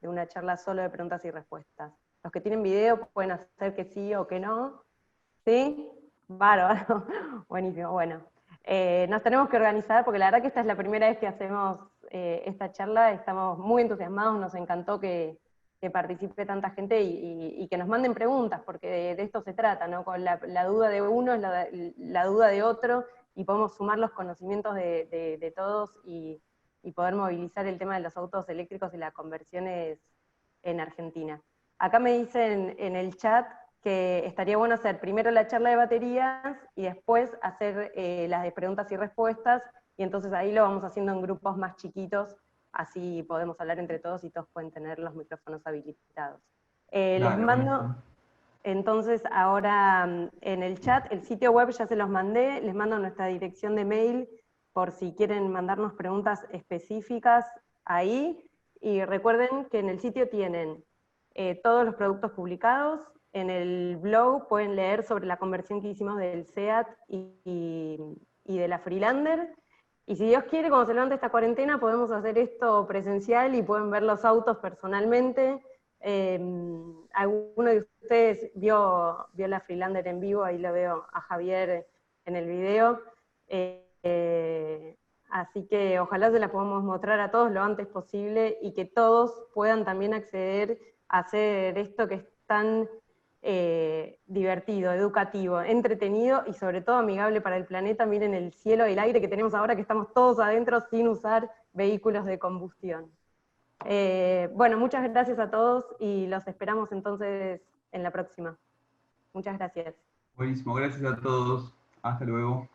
De una charla solo de preguntas y respuestas. Los que tienen video pueden hacer que sí o que no. ¿Sí? Bárbaro. Buenísimo, bueno. Nos tenemos que organizar porque la verdad que esta es la primera vez que hacemos esta charla, estamos muy entusiasmados, nos encantó que participe tanta gente y que nos manden preguntas, porque de esto se trata, ¿no? Con la duda de uno es la duda de otro, y podemos sumar los conocimientos de todos y poder movilizar el tema de los autos eléctricos y las conversiones en Argentina. Acá me dicen en el chat que estaría bueno hacer primero la charla de baterías y después hacer las de preguntas y respuestas, y entonces ahí lo vamos haciendo en grupos más chiquitos, así podemos hablar entre todos y todos pueden tener los micrófonos habilitados. Les Dale, mando, buenísimo. entonces ahora en el chat, el sitio web ya se los mandé, les mando nuestra dirección de mail por si quieren mandarnos preguntas específicas ahí, y recuerden que en el sitio tienen todos los productos publicados. En el blog pueden leer sobre la conversión que hicimos del SEAT y de la Freelander. Y si Dios quiere, cuando se levante esta cuarentena, podemos hacer esto presencial y pueden ver los autos personalmente. Alguno de ustedes vio la Freelander en vivo, ahí lo veo a Javier en el video. Así que ojalá se la podamos mostrar a todos lo antes posible y que todos puedan también acceder a hacer esto que es tan divertido, educativo, entretenido y sobre todo amigable para el planeta. Miren el cielo y el aire que tenemos ahora, que estamos todos adentro sin usar vehículos de combustión. Bueno, muchas gracias a todos y los esperamos entonces en la próxima. Muchas gracias. Buenísimo, gracias a todos. Hasta luego.